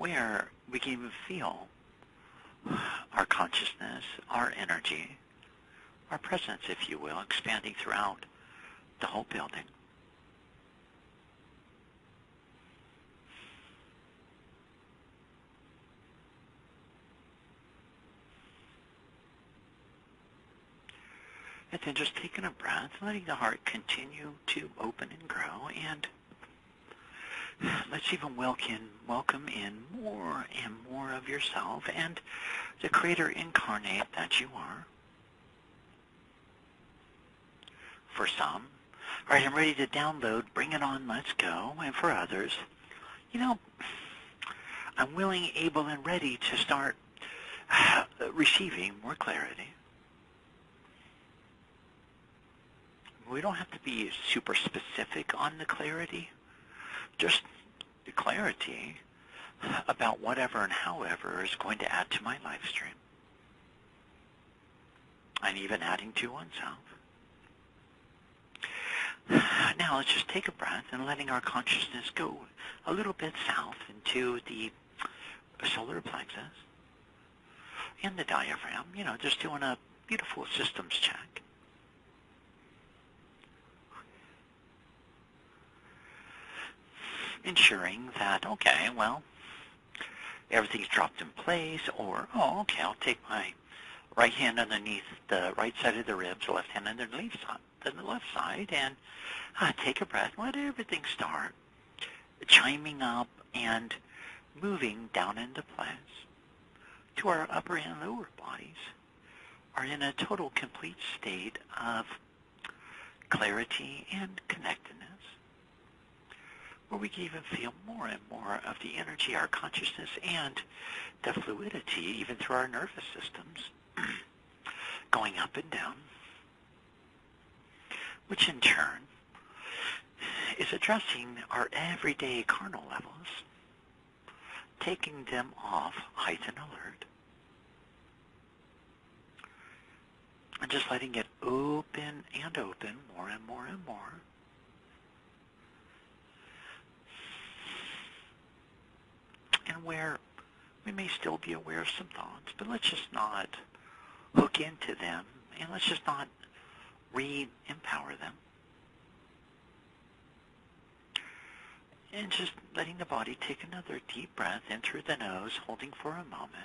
[SPEAKER 2] where we can even feel our consciousness, our energy, our presence, if you will, expanding throughout the whole building. And then just taking a breath, letting the heart continue to open and grow, and let's even welcome in more and more of yourself and the Creator incarnate that you are. For some, all right, I'm ready to download, bring it on, let's go. And for others, I'm willing, able, and ready to start receiving more clarity. We don't have to be super specific on the clarity, just the clarity about whatever and however is going to add to my life stream, and even adding to oneself. Now let's just take a breath and letting our consciousness go a little bit south into the solar plexus and the diaphragm, just doing a beautiful systems check. Ensuring that, okay, well, everything's dropped in place, or, okay, I'll take my right hand underneath the right side of the ribs, left hand underneath the left side, and take a breath, let everything start chiming up and moving down into place to our upper and lower bodies are in a total complete state of clarity and connectedness, where we can even feel more and more of the energy, our consciousness, and the fluidity, even through our nervous systems, going up and down, which in turn is addressing our everyday carnal levels, taking them off heightened alert, and just letting it open and open more and more and more. And where we may still be aware of some thoughts, but let's just not hook into them, and let's just not re-empower them. And just letting the body take another deep breath in through the nose, holding for a moment,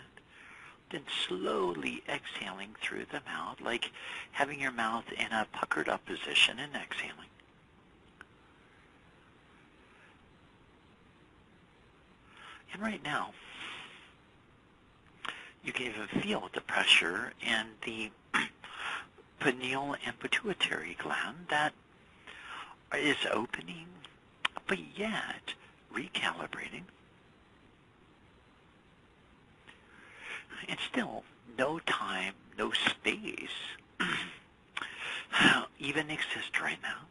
[SPEAKER 2] then slowly exhaling through the mouth, like having your mouth in a puckered up position and exhaling. And right now, you can even feel the pressure in the pineal and pituitary gland that is opening, but yet recalibrating. And still, no time, no space even exist right now.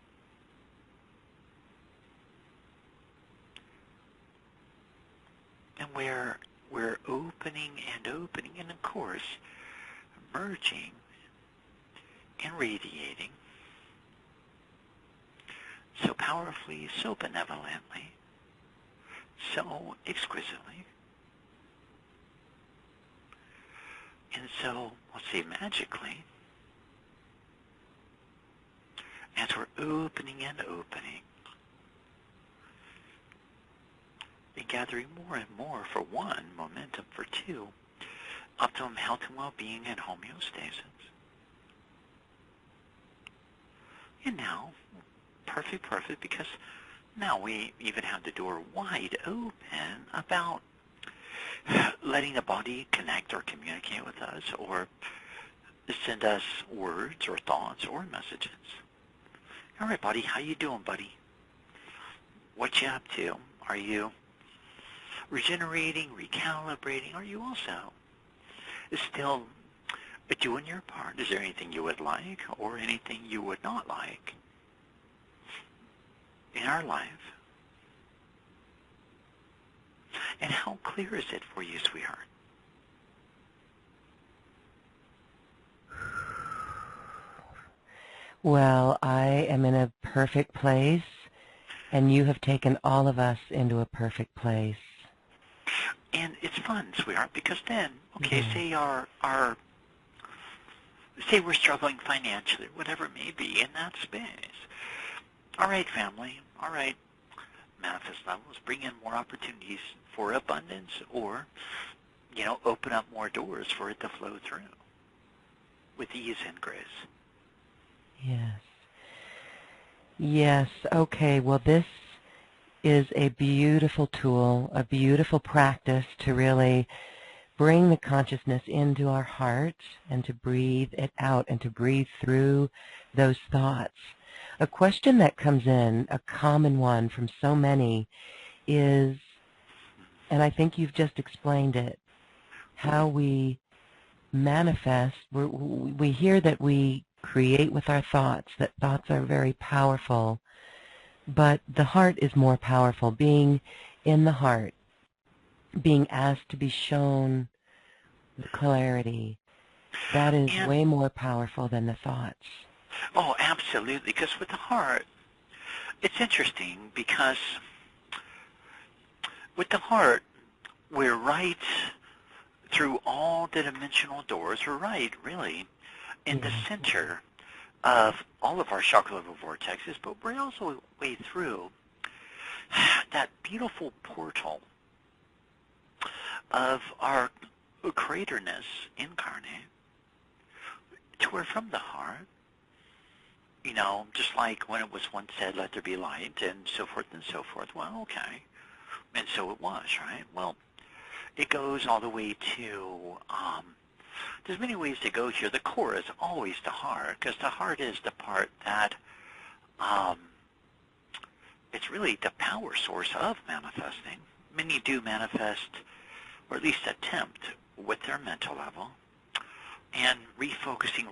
[SPEAKER 2] And where we're opening and of course, merging and radiating so powerfully, so benevolently, so exquisitely, and so, let's say magically, as we're opening and opening, and gathering more and more, for one, momentum, for two, optimum health and well-being and homeostasis. And now, perfect, because now we even have the door wide open about letting the body connect or communicate with us, or send us words or thoughts or messages. All right, buddy, how you doing, buddy? What you up to? Are you regenerating, recalibrating? Are you also still doing your part? Is there anything you would like or anything you would not like in our life? And how clear is it for you, sweetheart?
[SPEAKER 1] Well, I am in a perfect place, and you have taken all of us into a perfect place.
[SPEAKER 2] it's fun, sweetheart, because then, okay, say we're struggling financially, whatever it may be in that space. All right, family. All right, manifest levels, bring in more opportunities for abundance, or, open up more doors for it to flow through with ease and grace.
[SPEAKER 1] Yes. Yes. Okay. Well, this is a beautiful tool, a beautiful practice to really bring the consciousness into our heart and to breathe it out and to breathe through those thoughts. A question that comes in, a common one from so many, is, and I think you've just explained it, how we manifest. We hear that we create with our thoughts, that thoughts are very powerful, but the heart is more powerful. Being in the heart, being asked to be shown the clarity, that is way more powerful than the thoughts.
[SPEAKER 2] Oh, absolutely, because with the heart, it's interesting because with the heart, we're right through all the dimensional doors. We're right, really, in the center of all of our chakra level vortexes, but we're also way through that beautiful portal of our creatorness incarnate, to where from the heart, just like when it was once said, let there be light, and so forth and so forth. Well, okay. And so it was, right? Well, it goes all the way to, there's many ways to go here. The core is always the heart, because the heart is the part that, it's really the power source of manifesting. Many do manifest, or at least attempt, with their mental level, and refocusing,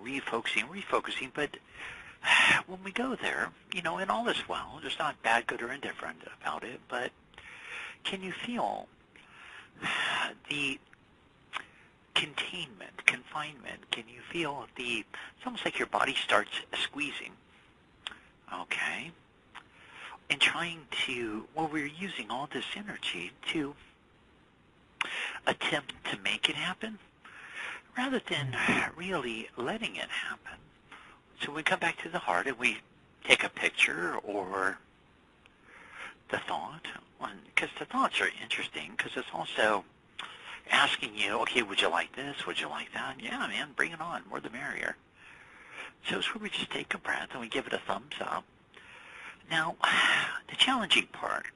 [SPEAKER 2] but when we go there, and all is well, there's not bad, good, or indifferent about it, but can you feel the confinement? Can you feel it's almost like your body starts squeezing, okay? And trying to, we're using all this energy to attempt to make it happen, rather than really letting it happen. So we come back to the heart and we take a picture or the thought, because the thoughts are interesting, because it's also asking you, okay, would you like this? Would you like that? Yeah, man, bring it on. More the merrier. So it's where we just take a breath and we give it a thumbs up. Now, the challenging part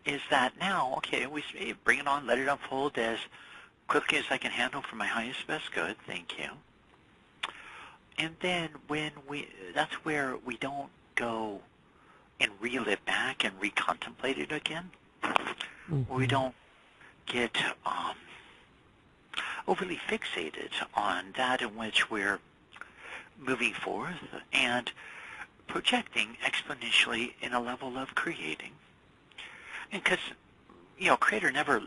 [SPEAKER 2] is that now, okay, we bring it on, let it unfold as quickly as I can handle for my highest best good. Thank you. And then that's where we don't go and reel it back and recontemplate it again. Mm-hmm. We don't get overly fixated on that in which we're moving forth and projecting exponentially in a level of creating. And because, Creator never,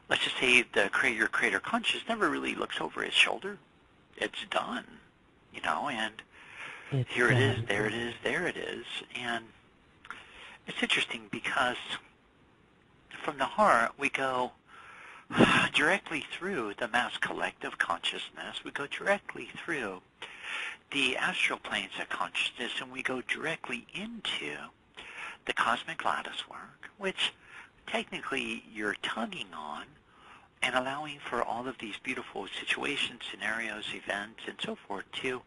[SPEAKER 2] let's just say the Creator conscious never really looks over his shoulder. It's done, and here it is, there it is, there it is. And it's interesting because from the heart, we go directly through the mass collective consciousness. We go directly through the astral planes of consciousness, and we go directly into the cosmic lattice work, which technically you're tugging on and allowing for all of these beautiful situations, scenarios, events, and so forth to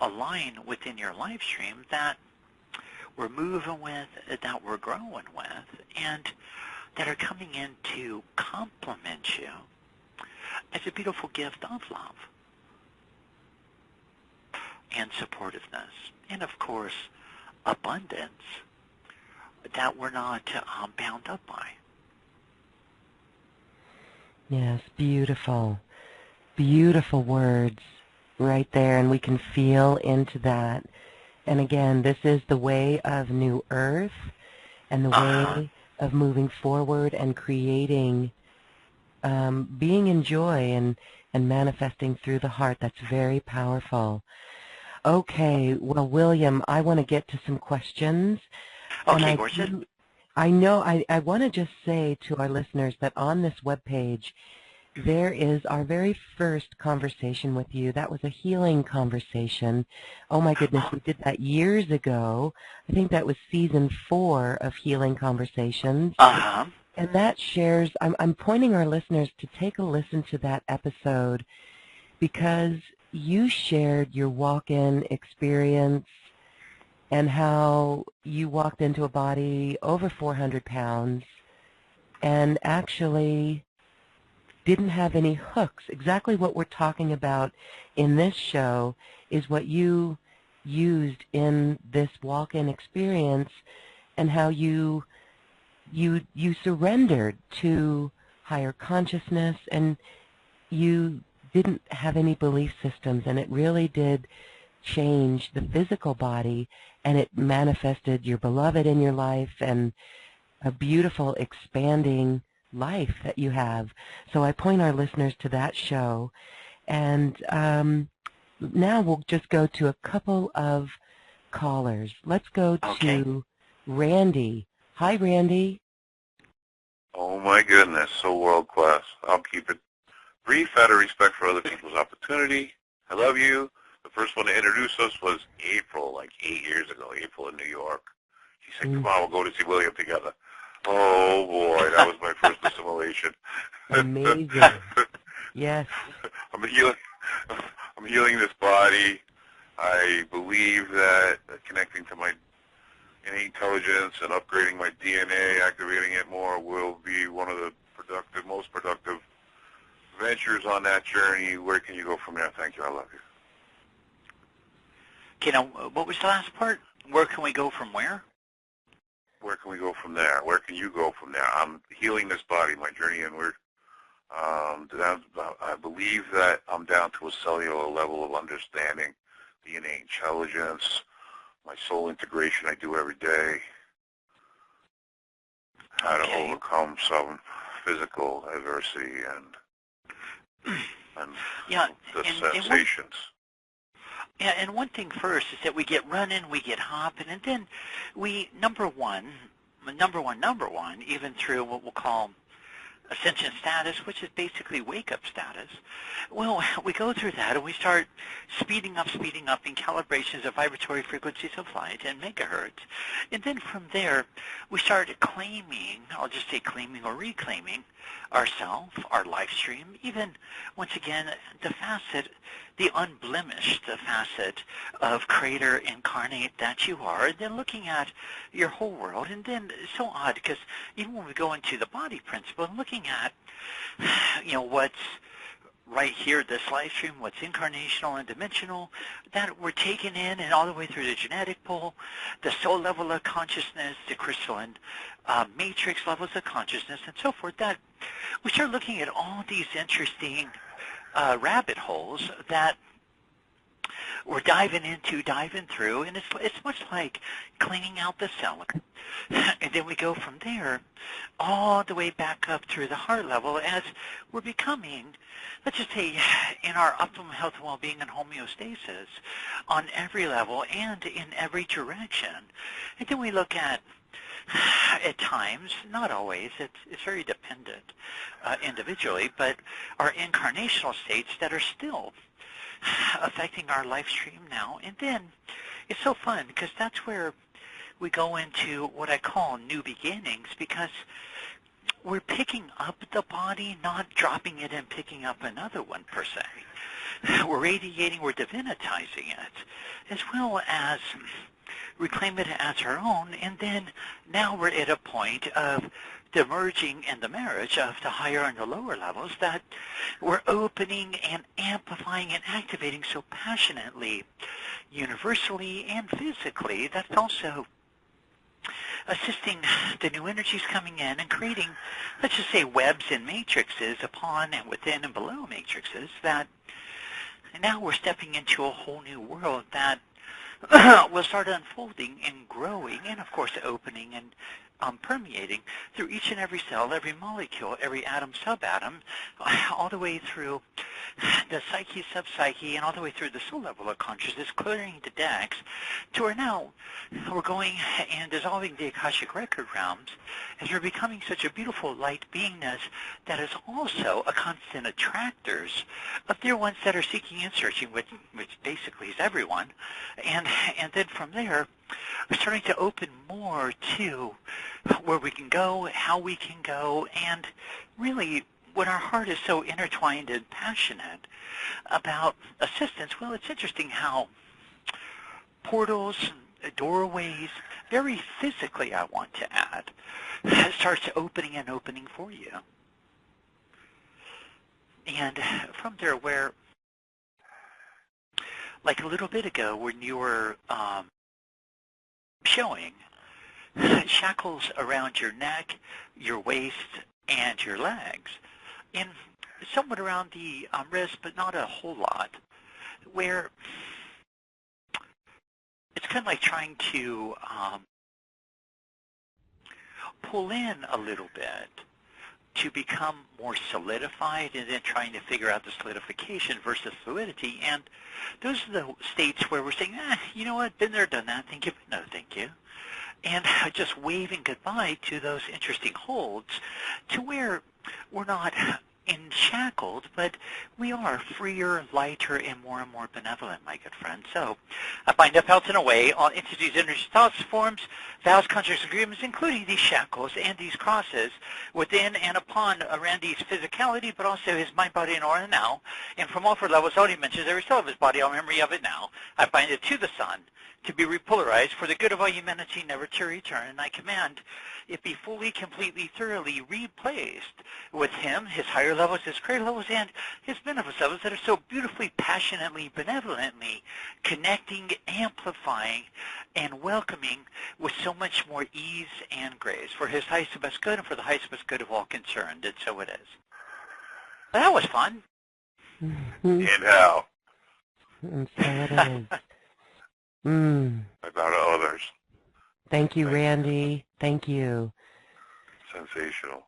[SPEAKER 2] align within your life stream that we're moving with, that we're growing with, and that are coming in to complement you as a beautiful gift of love and supportiveness, and of course, abundance that we're not bound up by.
[SPEAKER 1] Yes, beautiful. Beautiful words right there, and we can feel into that. And again, this is the way of New Earth and the way of moving forward and creating, being in joy and manifesting through the heart. That's very powerful. Okay, well, William, I want to get to some questions.
[SPEAKER 2] Okay, gorgeous.
[SPEAKER 1] I know. I want to just say to our listeners that on this webpage, there is our very first conversation with you. That was a healing conversation. Oh my goodness, we did that years ago. I think that was season 4 of Healing Conversations.
[SPEAKER 2] Uh-huh.
[SPEAKER 1] And that shares, I'm pointing our listeners to take a listen to that episode because you shared your walk-in experience and how you walked into a body over 400 pounds and actually didn't have any hooks. Exactly what we're talking about in this show is what you used in this walk-in experience and how you surrendered to higher consciousness and you didn't have any belief systems, and it really did change the physical body, and it manifested your beloved in your life and a beautiful expanding life that you have. So I point our listeners to that show. And now we'll just go to a couple of callers. Let's go to Randy. Hi, Randy.
[SPEAKER 3] Oh, my goodness, so world-class. I'll keep it brief out of respect for other people's opportunity. I love you. The first one to introduce us was April, like 8 years ago, April in New York. She said, come on, we'll go to see William together. Oh, boy, that was my first assimilation.
[SPEAKER 1] Amazing. Yes.
[SPEAKER 3] I'm healing this body. I believe that connecting to my innate intelligence and upgrading my DNA, activating it more, will be one of the most productive ventures on that journey. Where can you go from there? Thank you. I love you.
[SPEAKER 2] Okay, now, what was the last part? Where can we go from where?
[SPEAKER 3] Where can we go from there? Where can you go from there? I'm healing this body, my journey inward. I believe that I'm down to a cellular level of understanding the innate intelligence, my soul integration I do every day, how to overcome some physical adversity and the sensations.
[SPEAKER 2] And one thing first is that we get running, we get hopping, and then we, number one, even through what we'll call ascension status, which is basically wake-up status. Well, we go through that and we start speeding up in calibrations of vibratory frequencies of light and megahertz. And then from there, we start claiming, I'll just say claiming or reclaiming ourself, our life stream, even, once again, the unblemished facet of creator incarnate that you are, and then looking at your whole world. And then it's so odd because even when we go into the body principle and looking at, what's right here, this life stream, what's incarnational and dimensional, that we're taking in and all the way through the genetic pool, the soul level of consciousness, the crystalline matrix levels of consciousness, and so forth, that we start looking at all these interesting rabbit holes that we're diving through, and it's much like cleaning out the cellar. And then we go from there all the way back up through the heart level as we're becoming, let's just say, in our optimum health and well-being and homeostasis on every level and in every direction. And then we look at times, not always, it's very dependent individually, but our incarnational states that are still affecting our life stream now. And then it's so fun because that's where we go into what I call new beginnings, because we're picking up the body, not dropping it and picking up another one per se. We're radiating, we're divinitizing it, as well as reclaim it as our own. And then now we're at a point of the merging and the marriage of the higher and the lower levels that we're opening and amplifying and activating so passionately, universally and physically. That's also assisting the new energies coming in and creating, let's just say, webs and matrices upon and within and below matrices that now we're stepping into a whole new world that will start unfolding and growing and, of course, opening and permeating through each and every cell, every molecule, every atom, subatom, all the way through the psyche, subpsyche, and all the way through the soul level of consciousness, clearing the decks, to where now we're going and dissolving the Akashic record realms as we're becoming such a beautiful light beingness that is also a constant attractors of dear ones that are seeking and searching, which basically is everyone. And then from there, we're starting to open more to where we can go, how we can go, and really when our heart is so intertwined and passionate about assistance, well, it's interesting how portals, doorways, very physically, I want to add, starts opening and opening for you. And from there, where, like a little bit ago, when you were showing shackles around your neck, your waist, and your legs, and somewhat around the wrist, but not a whole lot, where it's kind of like trying to pull in a little bit to become more solidified, and then trying to figure out the solidification versus fluidity. And those are the states where we're saying, you know what, been there, done that, thank you, but no thank you. And just waving goodbye to those interesting holds to where we're not enshackled, but we are freer, lighter, and more benevolent, my good friend. So I bind up, health, in a way, all entities, energies, thoughts, forms, vows, contracts, agreements, including these shackles and these crosses within and upon Randy's physicality, but also his mind, body, and aura now. And from all four levels, all dimensions, every cell of his body, all memory of it now. I bind it to the sun to be repolarized for the good of all humanity, never to return. And I command it be fully, completely, thoroughly replaced with him, his higher levels, his greater levels, and his benevolent levels that are so beautifully, passionately, benevolently connecting, amplifying, and welcoming with so much more ease and grace for his highest and best good and for the highest and best good of all concerned. And so it is. But that was fun.
[SPEAKER 3] And how?
[SPEAKER 1] And so it is.
[SPEAKER 3] About others.
[SPEAKER 1] Thank you, Randy. Thank you.
[SPEAKER 3] Sensational.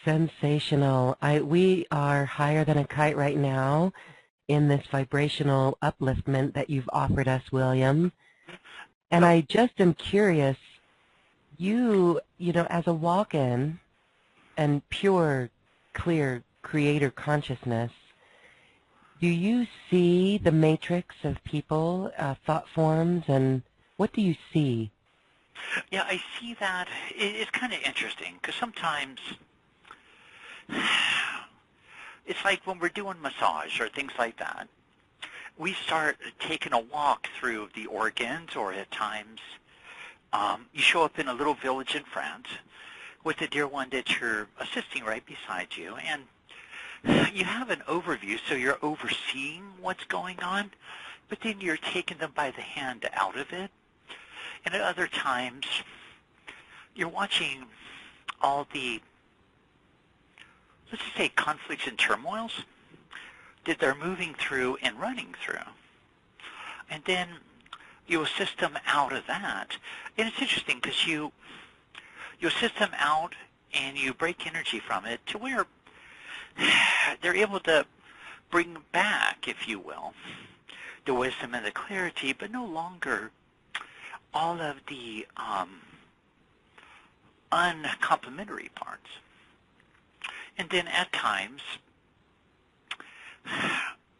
[SPEAKER 1] Sensational. We are higher than a kite right now in this vibrational upliftment that you've offered us, William. And I just am curious, you know, as a walk-in and pure, clear creator consciousness, do you see the matrix of people, thought forms, and what do you see?
[SPEAKER 2] Yeah, I see that. It's kind of interesting because sometimes it's like when we're doing massage or things like that, we start taking a walk through the organs, or at times you show up in a little village in France with the dear one that you're assisting right beside you, and you have an overview, so you're overseeing what's going on, but then you're taking them by the hand out of it. And at other times, you're watching all the, let's just say, conflicts and turmoils that they're moving through and running through. And then you assist them out of that. And it's interesting because you assist them out and you break energy from it to where they're able to bring back, if you will, the wisdom and the clarity, but no longer all of the uncomplimentary parts. And then at times,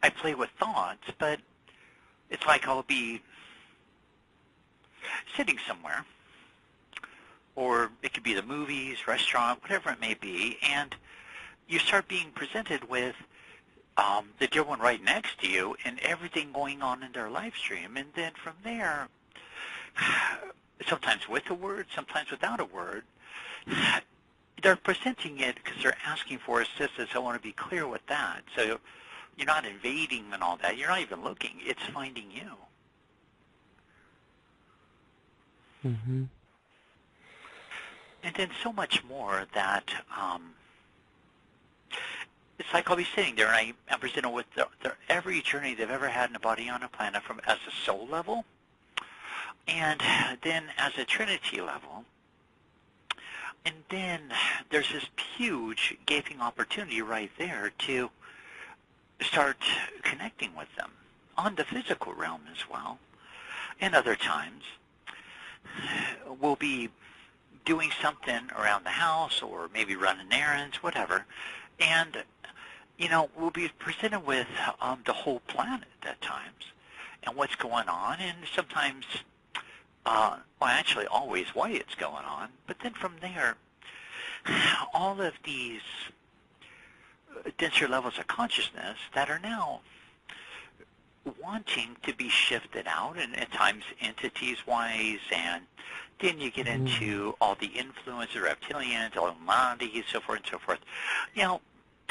[SPEAKER 2] I play with thoughts, but it's like I'll be sitting somewhere, or it could be the movies, restaurant, whatever it may be, and you start being presented with the dear one right next to you and everything going on in their live stream. And then from there, sometimes with a word, sometimes without a word, they're presenting it because they're asking for assistance. I want to be clear with that. So you're not invading and all that. You're not even looking. It's finding you.
[SPEAKER 1] Mm-hmm.
[SPEAKER 2] And then so much more that it's like I'll be sitting there and I'm presented with every journey they've ever had in a body on a planet from as a soul level, and then as a trinity level, And then there's this huge gaping opportunity right there to start connecting with them on the physical realm as well. And other times, we'll be doing something around the house or maybe running errands, whatever, and, we'll be presented with the whole planet at times and what's going on, and sometimes, actually always why it's going on, but then from there, all of these denser levels of consciousness that are now wanting to be shifted out, and at times entities-wise, and then you get into all the influence of reptilians, Illuminati, so forth and so forth.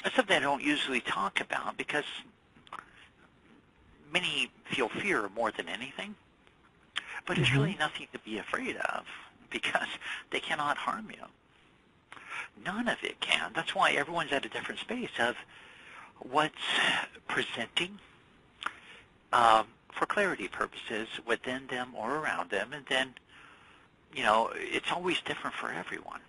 [SPEAKER 2] It's something I don't usually talk about because many feel fear more than anything, but it's really nothing to be afraid of because they cannot harm you. None of it can. That's why everyone's at a different space of what's presenting for clarity purposes within them or around them, and then, it's always different for everyone.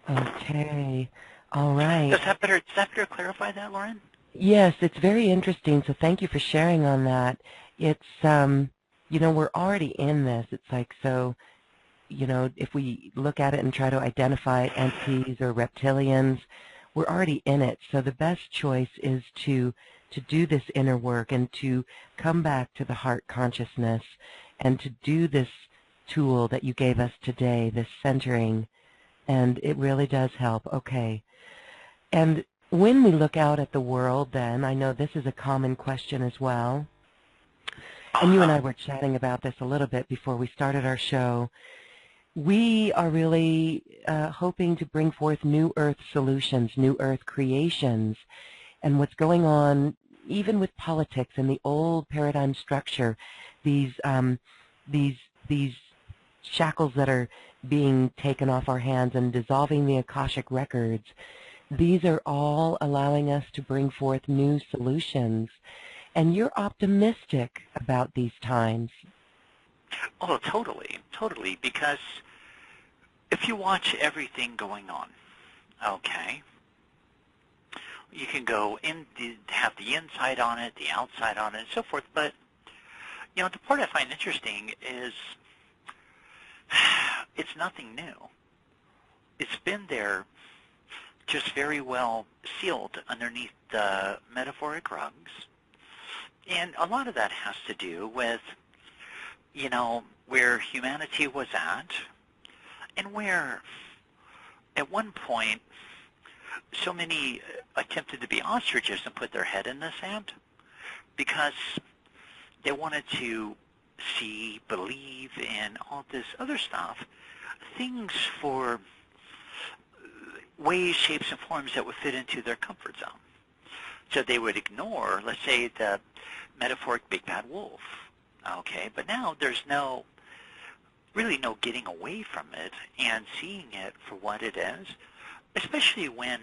[SPEAKER 1] Okay. All right.
[SPEAKER 2] Does that better clarify that, Lauren?
[SPEAKER 1] Yes, it's very interesting, so thank you for sharing on that. It's, we're already in this. It's like, so, if we look at it and try to identify entities or reptilians, we're already in it. So the best choice is to do this inner work and to come back to the heart consciousness and to do this tool that you gave us today, this centering, and it really does help. Okay. And when we look out at the world, then, I know this is a common question as well, and you and I were chatting about this a little bit before we started our show. We are really hoping to bring forth new Earth solutions, new Earth creations, and what's going on even with politics and the old paradigm structure, these shackles that are being taken off our hands and dissolving the Akashic records. These are all allowing us to bring forth new solutions. And you're optimistic about these times.
[SPEAKER 2] Oh, totally, because if you watch everything going on, okay, you can go in, have the inside on it, the outside on it, and so forth, but, the part I find interesting is it's nothing new. It's been there, just very well sealed underneath the metaphoric rugs, and a lot of that has to do with, where humanity was at, and where, at one point, so many attempted to be ostriches and put their head in the sand because they wanted to see, believe, and all this other stuff, things for ways, shapes, and forms that would fit into their comfort zone. So they would ignore, let's say, the metaphoric big bad wolf. Okay, but now there's really no getting away from it and seeing it for what it is, especially when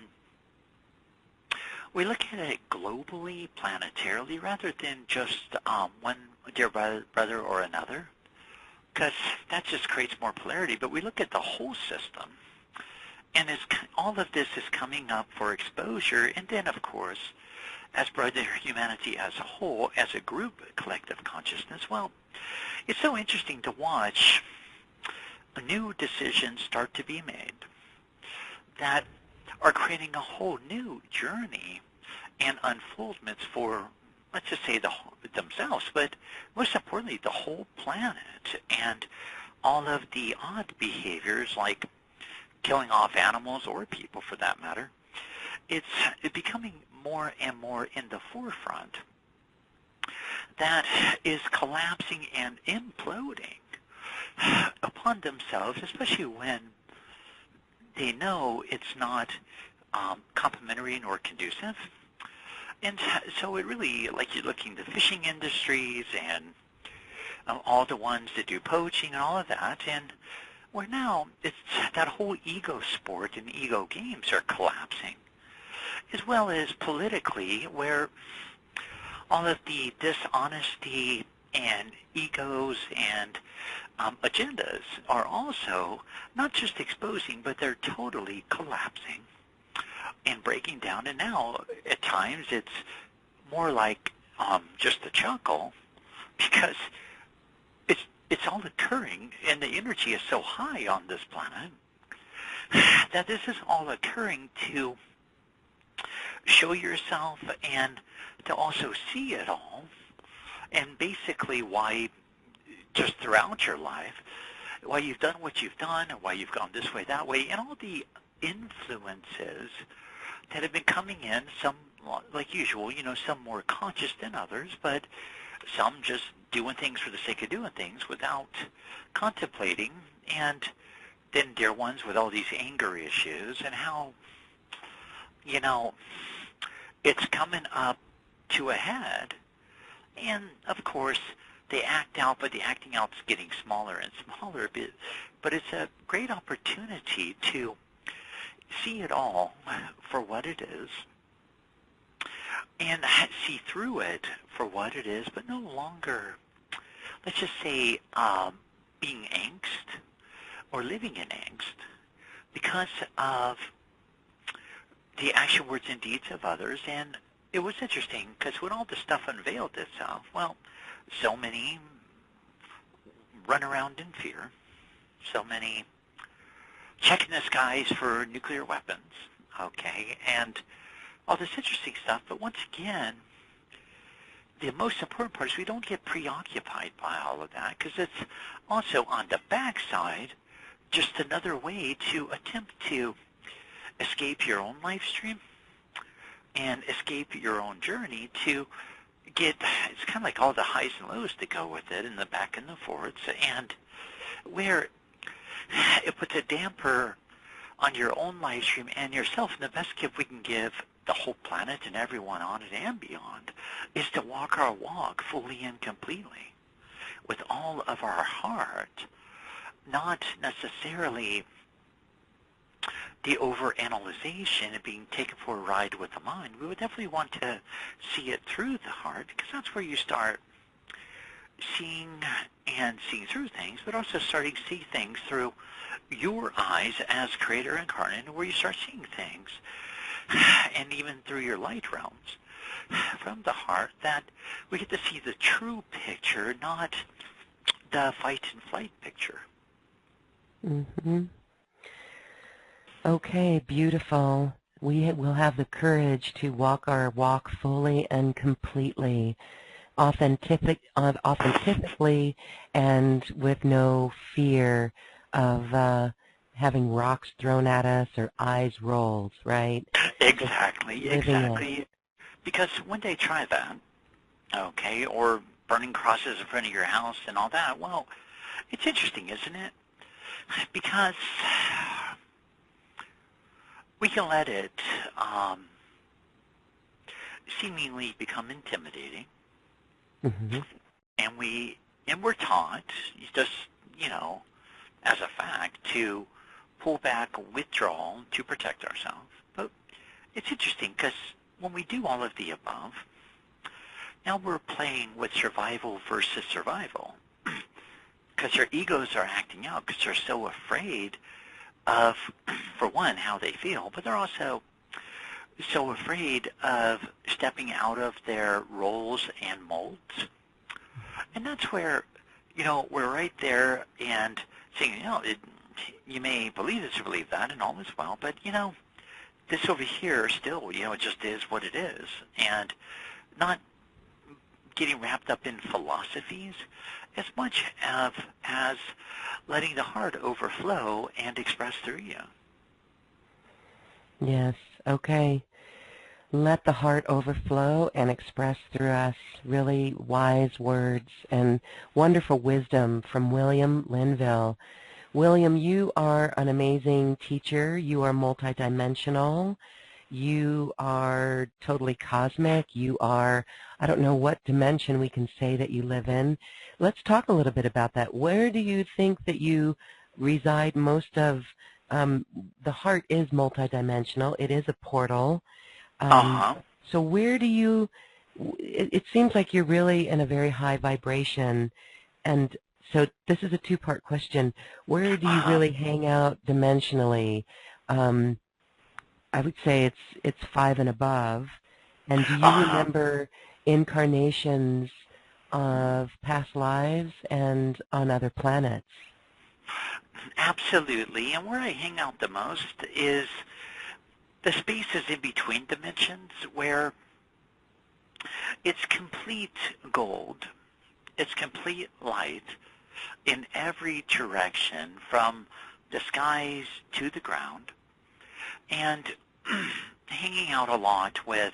[SPEAKER 2] we look at it globally, planetarily, rather than just one dear brother or another, because that just creates more polarity. But we look at the whole system, and all of this is coming up for exposure, and then, of course, as brother humanity as a whole, as a group, collective consciousness, well, it's so interesting to watch new decisions start to be made that are creating a whole new journey and unfoldments for, let's just say, themselves, but most importantly, the whole planet, and all of the odd behaviors like killing off animals or people for that matter. It's becoming more and more in the forefront that is collapsing and imploding upon themselves, especially when they know it's not complementary nor conducive. And so it really, like you're looking at the fishing industries and all the ones that do poaching and all of that, and where now it's that whole ego sport and ego games are collapsing, as well as politically, where all of the dishonesty and egos and agendas are also not just exposing, but they're totally collapsing and breaking down. And now, at times, it's more like just a chuckle because it's all occurring, and the energy is so high on this planet that this is all occurring to show yourself and to also see it all, and basically why just throughout your life, why you've done what you've done, and why you've gone this way, that way, and all the influences that have been coming in, some like usual, some more conscious than others, but some just doing things for the sake of doing things without contemplating, and then dear ones with all these anger issues and how, it's coming up to a head. And, of course, they act out, but the acting out's getting smaller and smaller. But it's a great opportunity to see it all for what it is and see through it for what it is, but no longer, let's just say, being angst or living in angst because of the action, words, and deeds of others. And it was interesting because when all this stuff unveiled itself, well, so many run around in fear, so many checking the skies for nuclear weapons, okay, and all this interesting stuff. But once again, the most important part is we don't get preoccupied by all of that because it's also on the backside just another way to attempt to escape your own life stream and escape your own journey to get, it's kind of like all the highs and lows that go with it and the back and the forwards, and where it puts a damper on your own life stream and yourself. And the best gift we can give the whole planet and everyone on it and beyond is to walk our walk fully and completely with all of our heart, not necessarily the overanalyzation and being taken for a ride with the mind. We would definitely want to see it through the heart because that's where you start seeing through things, but also starting to see things through your eyes as creator incarnate, where you start seeing things, and even through your light realms from the heart, that we get to see the true picture, not the fight and flight picture.
[SPEAKER 1] Mm-hmm. Okay, beautiful. We will have the courage to walk our walk fully and completely, authentically, and with no fear of having rocks thrown at us or eyes rolled, right?
[SPEAKER 2] Exactly. Because one day try that, okay, or burning crosses in front of your house and all that. Well, it's interesting, isn't it? Because we can let it seemingly become intimidating,
[SPEAKER 1] mm-hmm.
[SPEAKER 2] and we're taught, just as a fact, to pull back, withdraw, to protect ourselves. But it's interesting because when we do all of the above, now we're playing with survival versus survival, because our egos are acting out because they're so afraid of, for one, how they feel, but they're also so afraid of stepping out of their roles and molds. And that's where, we're right there and saying, you may believe this or believe that, and all is well, but, this over here still, it just is what it is. And not getting wrapped up in philosophies as much as letting the heart overflow and express through you.
[SPEAKER 1] Yes, okay. Let the heart overflow and express through us. Really wise words and wonderful wisdom from William Linville. William, you are an amazing teacher. You are multidimensional. You are totally cosmic. You are, I don't know what dimension we can say that you live in. Let's talk a little bit about that. Where do you think that you reside most of? The heart is multidimensional. It is a portal. So where do you, it seems like you're really in a very high vibration, and So this is a two-part question. Where do you really hang out dimensionally? I would say it's 5 and above. And do you remember incarnations of past lives and on other planets?
[SPEAKER 2] Absolutely. And where I hang out the most is the spaces in between dimensions where it's complete gold. It's complete light in every direction from the skies to the ground. And hanging out a lot with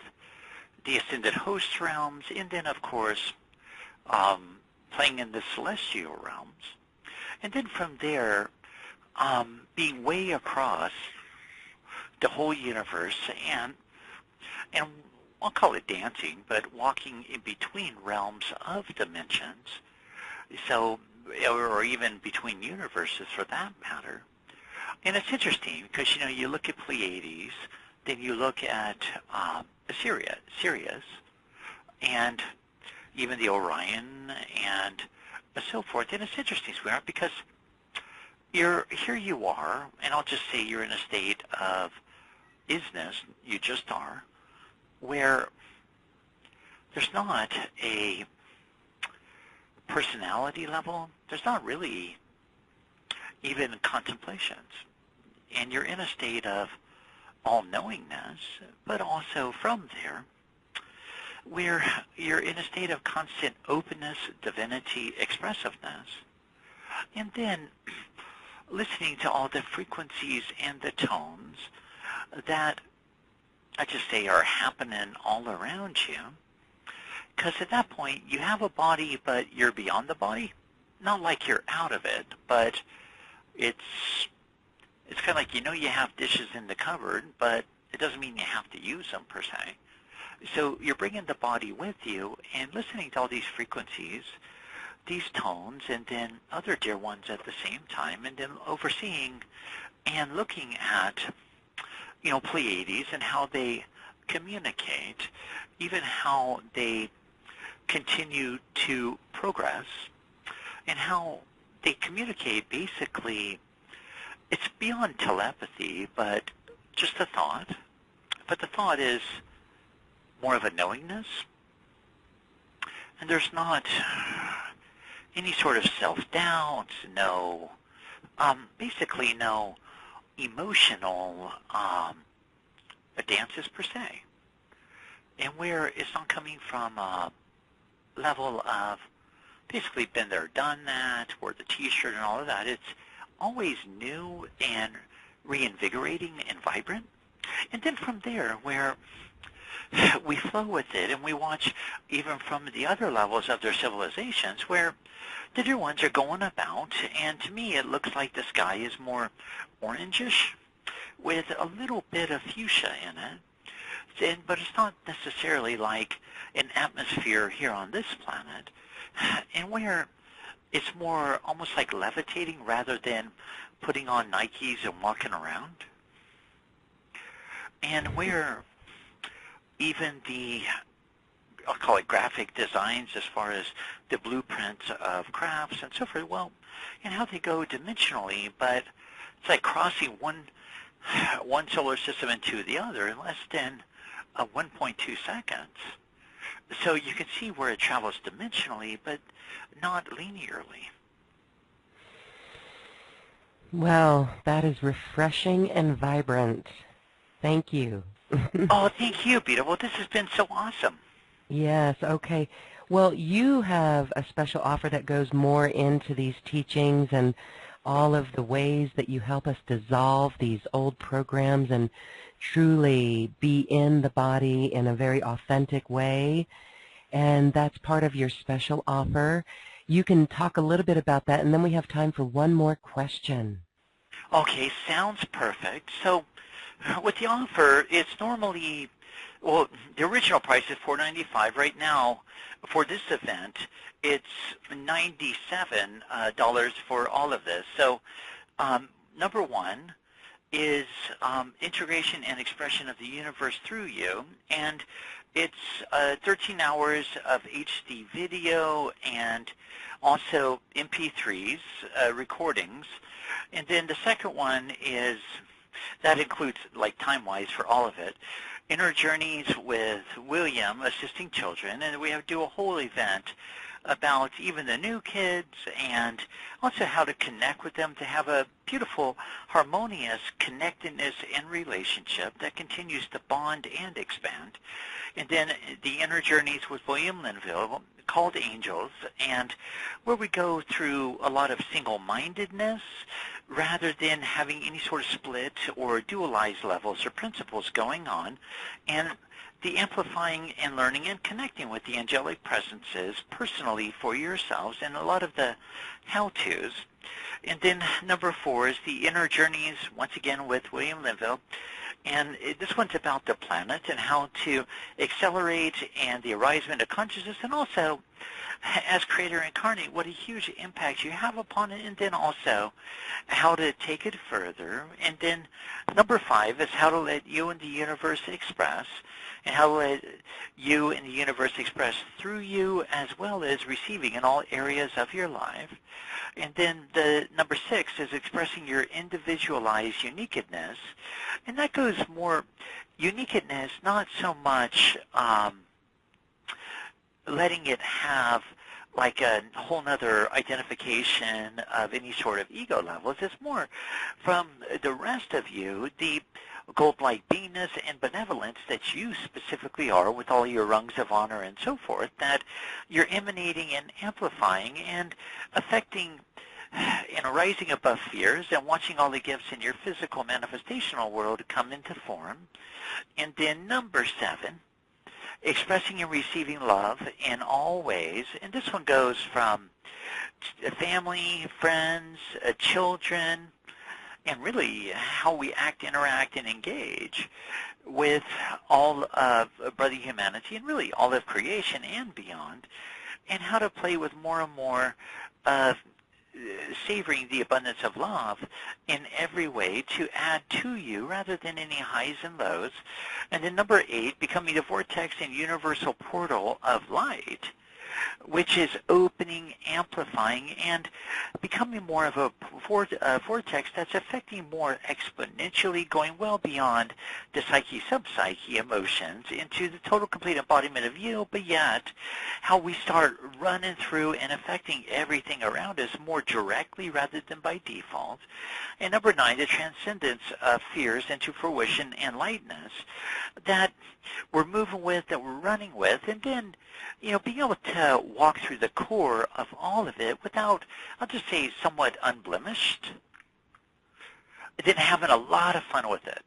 [SPEAKER 2] the ascended host realms, and then, of course, playing in the celestial realms. And then from there, being way across the whole universe, and I'll call it dancing, but walking in between realms of dimensions, so, or even between universes for that matter. And it's interesting because, you look at Pleiades, then you look at Sirius, and even the Orion, and so forth. And it's interesting, sweetheart, because here you are, and I'll just say you're in a state of isness, you just are, where there's not a personality level, there's not really even contemplations. And you're in a state of all-knowingness, but also from there, where you're in a state of constant openness, divinity, expressiveness, and then listening to all the frequencies and the tones that I just say are happening all around you. Because at that point, you have a body, but you're beyond the body. Not like you're out of it, but it's kind of like, you have dishes in the cupboard, but it doesn't mean you have to use them per se. So you're bringing the body with you and listening to all these frequencies, these tones, and then other dear ones at the same time, and then overseeing and looking at, Pleiades and how they communicate, even how they continue to progress, and how they communicate basically. It's beyond telepathy, but just a thought. But the thought is more of a knowingness. And there's not any sort of self-doubt, basically no emotional dances per se. And where it's not coming from a level of basically been there, done that, or the T-shirt and all of that. It's always new and reinvigorating and vibrant. And then from there, where we flow with it and we watch even from the other levels of their civilizations where the dear ones are going about, and to me it looks like the sky is more orangish with a little bit of fuchsia in it. But it's not necessarily like an atmosphere here on this planet, and where it's more almost like levitating rather than putting on Nikes and walking around. And where even the, I'll call it graphic designs as far as the blueprints of crafts and so forth, well, and how they go dimensionally, but it's like crossing one solar system into the other in less than 1.2 seconds. So you can see where it travels dimensionally, but not linearly.
[SPEAKER 1] Well, that is refreshing and vibrant. Thank you.
[SPEAKER 2] Oh, thank you, Peter. Well, this has been so awesome.
[SPEAKER 1] Yes, okay. Well, you have a special offer that goes more into these teachings and all of the ways that you help us dissolve these old programs and truly be in the body in a very authentic way. And that's part of your special offer. You can talk a little bit about that, and then we have time for one more question.
[SPEAKER 2] Okay, sounds perfect. So with the offer, it's normally, well, the original price is $495. Right now, for this event, it's $97 for all of this. So number one, is integration and expression of the universe through you, and it's 13 hours of HD video and also MP3s, recordings. And then the second one is, that includes, like, time-wise for all of it, Inner Journeys with William, assisting children, and we do a whole event about even the new kids and also how to connect with them to have a beautiful, harmonious connectedness and relationship that continues to bond and expand. And then the Inner Journeys with William Linville, called Angels, and where we go through a lot of single-mindedness rather than having any sort of split or dualized levels or principles going on, and the amplifying and learning and connecting with the angelic presences personally for yourselves, and a lot of the how-tos. And then number 4 is the Inner Journeys, once again with William Linville. And this one's about the planet and how to accelerate and the arisement of consciousness, and also as creator incarnate, what a huge impact you have upon it, and then also how to take it further. And then number 5 is how to let you and the universe express, and how to let you and the universe express through you, as well as receiving in all areas of your life. And then the number 6 is expressing your individualized uniqueness, and that goes more uniqueness, not so much letting it have like a whole nother identification of any sort of ego levels. It's more from the rest of you, the gold-like beingness and benevolence that you specifically are, with all your rungs of honor and so forth, that you're emanating and amplifying and affecting and rising above fears and watching all the gifts in your physical manifestational world come into form. And then number 7, expressing and receiving love in all ways. And this one goes from family, friends, children, and really how we act, interact, and engage with all of Brother Humanity and really all of creation and beyond, and how to play with more and more of savoring the abundance of love in every way to add to you rather than any highs and lows. And then number 8, becoming the vortex and universal portal of light, which is opening, amplifying, and becoming more of a vortex that's affecting more exponentially, going well beyond the psyche, sub-psyche emotions into the total complete embodiment of you, but yet how we start running through and affecting everything around us more directly rather than by default. And number 9, the transcendence of fears into fruition and lightness that we're moving with, that we're running with, and then, you know, being able to walk through the core of all of it without, I'll just say, somewhat unblemished, and then having a lot of fun with it.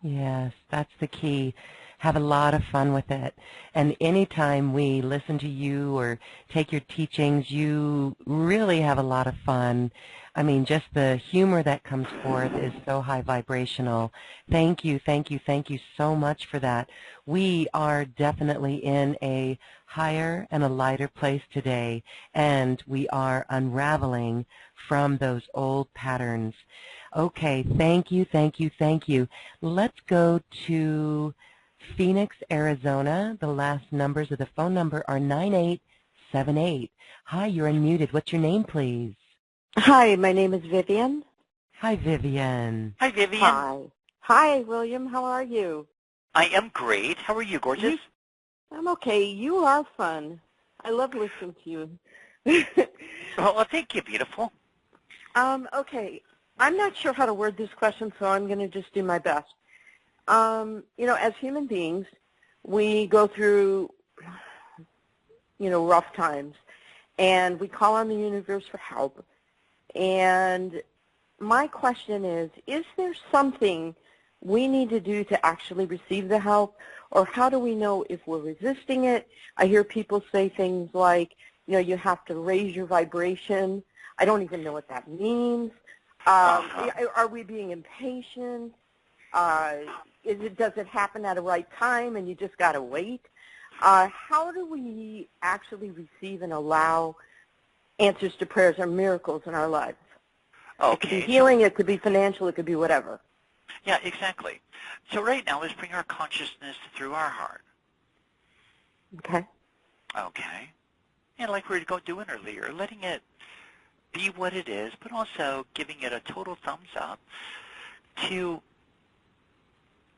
[SPEAKER 1] Yes, that's the key. Have a lot of fun with it. And anytime we listen to you or take your teachings, you really have a lot of fun. I mean, just the humor that comes forth is so high vibrational. Thank you, thank you, thank you so much for that. We are definitely in a higher and a lighter place today, and we are unraveling from those old patterns. Okay, thank you, thank you, thank you. Let's go to Phoenix, Arizona. The last numbers of the phone number are 9878. Hi, you're unmuted. What's your name, please?
[SPEAKER 4] Hi, my name is Vivian.
[SPEAKER 1] Hi, Vivian.
[SPEAKER 2] Hi, Vivian.
[SPEAKER 4] Hi. Hi, William. How are you?
[SPEAKER 2] I am great. How are you, gorgeous?
[SPEAKER 4] I'm okay. You are fun. I love listening to you.
[SPEAKER 2] Well, thank you, beautiful.
[SPEAKER 4] Okay. I'm not sure how to word this question, so I'm going to just do my best. You know, as human beings, we go through, you know, rough times, and we call on the universe for help. And my question is there something we need to do to actually receive the help, or how do we know if we're resisting it? I hear people say things like, you know, you have to raise your vibration. I don't even know what that means. Are we being impatient? Does it happen at a right time and you just got to wait? How do we actually receive and allow answers to prayers or miracles in our lives?
[SPEAKER 2] Okay.
[SPEAKER 4] It could be healing, it could be financial, it could be whatever.
[SPEAKER 2] Yeah, exactly. So right now, let's bring our consciousness through our heart.
[SPEAKER 4] Okay.
[SPEAKER 2] Okay. And like we were doing earlier, letting it be what it is, but also giving it a total thumbs up to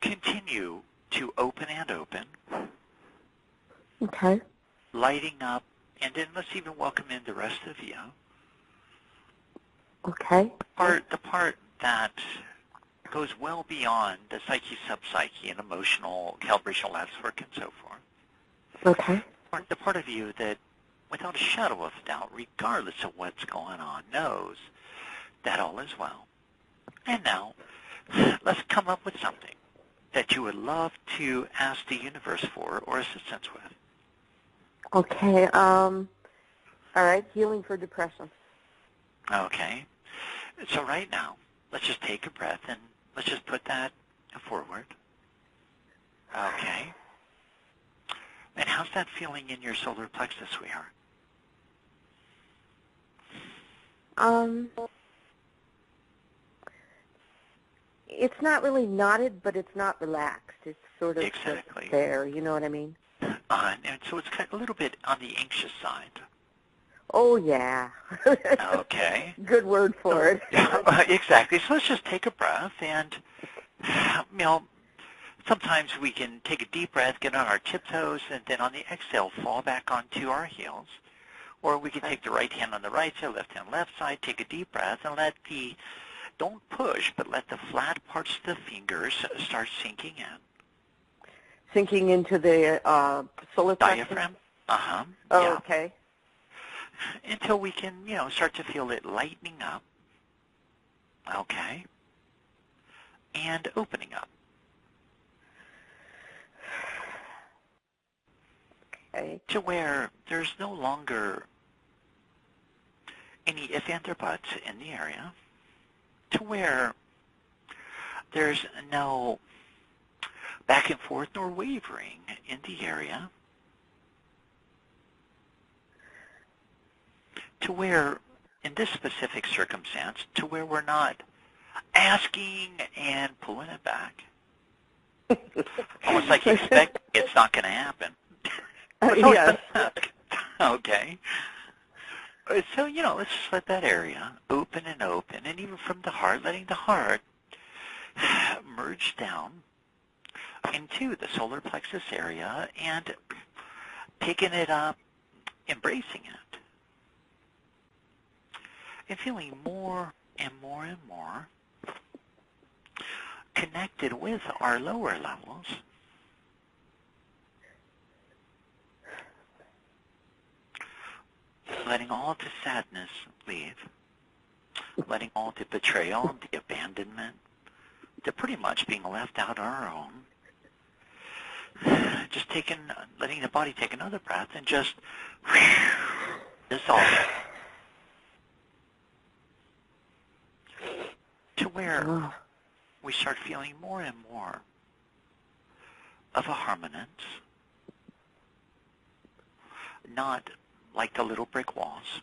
[SPEAKER 2] continue to open and open,
[SPEAKER 4] Okay.
[SPEAKER 2] lighting up, and then let's even welcome in the rest of you.
[SPEAKER 4] Okay.
[SPEAKER 2] The part that goes well beyond the psyche, sub-psyche, and emotional calibration labs work and so forth.
[SPEAKER 4] Okay.
[SPEAKER 2] The part of you that, without a shadow of doubt, regardless of what's going on, knows that all is well. And now, let's come up with something that you would love to ask the universe for or assistance with.
[SPEAKER 4] Okay. All right. Healing for depression.
[SPEAKER 2] Okay. So right now, let's just take a breath and let's just put that forward. Okay. And how's that feeling in your solar plexus, sweetheart?
[SPEAKER 4] It's not really knotted, but it's not relaxed. It's sort of
[SPEAKER 2] Exactly.
[SPEAKER 4] just there. You know what I mean?
[SPEAKER 2] And so it's kind of a little bit on the anxious side.
[SPEAKER 4] Oh, yeah.
[SPEAKER 2] Okay.
[SPEAKER 4] Good word for it.
[SPEAKER 2] Exactly. So let's just take a breath and, sometimes we can take a deep breath, get on our tiptoes, and then on the exhale, fall back onto our heels. Or we can take the right hand on the right side, left side, take a deep breath, and don't push, but let the flat parts of the fingers start sinking in.
[SPEAKER 4] Sinking into the solar plexus?
[SPEAKER 2] Diaphragm?
[SPEAKER 4] Oh,
[SPEAKER 2] yeah.
[SPEAKER 4] okay.
[SPEAKER 2] Until we can, start to feel it lightening up. Okay. And opening up.
[SPEAKER 4] Okay.
[SPEAKER 2] To where there's no longer any ifs, ands, or buts in the area. To where there's no back and forth nor wavering in the area. To where, in this specific circumstance, to where we're not asking and pulling it back. Almost like you expect it's not going to happen.
[SPEAKER 4] Yes.
[SPEAKER 2] Okay. So, let's just let that area open, and even from the heart, letting the heart merge down into the solar plexus area and picking it up, embracing it, and feeling more and more and more connected with our lower levels. Letting all of the sadness leave. Letting all the betrayal, the abandonment, the pretty much being left out on our own. Just letting the body take another breath and just dissolve it. To where we start feeling more and more of a harmoniance, not like the little brick walls.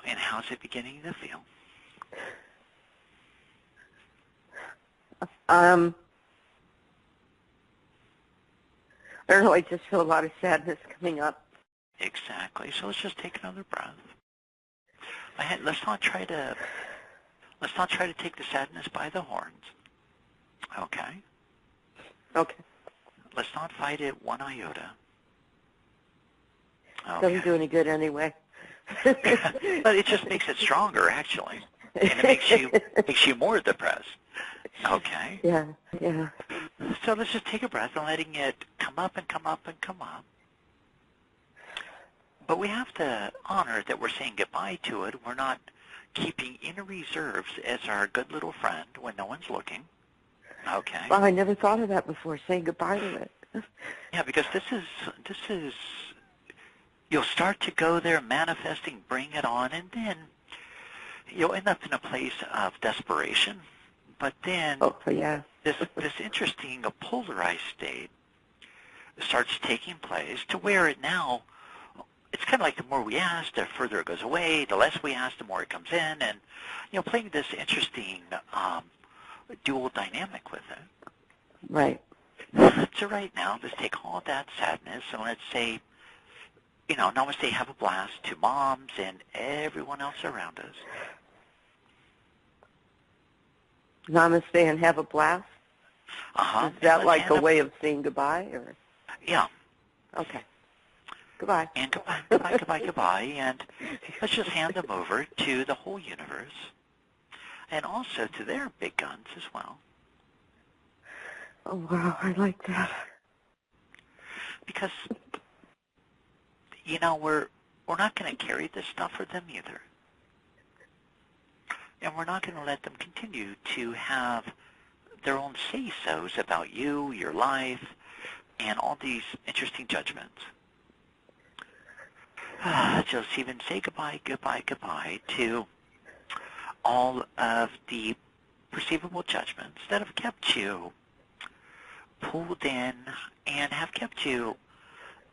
[SPEAKER 2] And how's it beginning to feel?
[SPEAKER 4] I don't know, I just feel a lot of sadness coming up.
[SPEAKER 2] Exactly. So let's just take another breath. Let's not try to take the sadness by the horns. Okay?
[SPEAKER 4] Okay.
[SPEAKER 2] Let's not fight it one iota. Okay.
[SPEAKER 4] Doesn't do any good anyway.
[SPEAKER 2] But it just makes it stronger, actually. And it makes you more depressed. Okay?
[SPEAKER 4] Yeah, yeah.
[SPEAKER 2] So let's just take a breath and letting it come up and come up and come up. But we have to honor that we're saying goodbye to it. We're not keeping inner reserves as our good little friend when no one's looking. Okay.
[SPEAKER 4] Well, I never thought of that before, saying goodbye to it.
[SPEAKER 2] Yeah, because this is, you'll start to go there, manifesting, bring it on, and then you'll end up in a place of desperation. But then this interesting polarized state starts taking place to where it now it's kind of like the more we ask, the further it goes away. The less we ask, the more it comes in. And, playing this interesting dual dynamic with it.
[SPEAKER 4] Right.
[SPEAKER 2] So right now, let's take all that sadness and let's say, namaste, have a blast to moms and everyone else around us.
[SPEAKER 4] Namaste and have a blast?
[SPEAKER 2] Uh-huh.
[SPEAKER 4] Is that like a way of saying goodbye? Or?
[SPEAKER 2] Yeah.
[SPEAKER 4] Okay. Goodbye.
[SPEAKER 2] And goodbye, goodbye, goodbye, goodbye. And let's just hand them over to the whole universe and also to their big guns as well.
[SPEAKER 4] Oh, wow, I like that.
[SPEAKER 2] Because, we're not going to carry this stuff for them either. And we're not going to let them continue to have their own say-sos about you, your life, and all these interesting judgments. Just even say goodbye, goodbye, goodbye to all of the perceivable judgments that have kept you pulled in and have kept you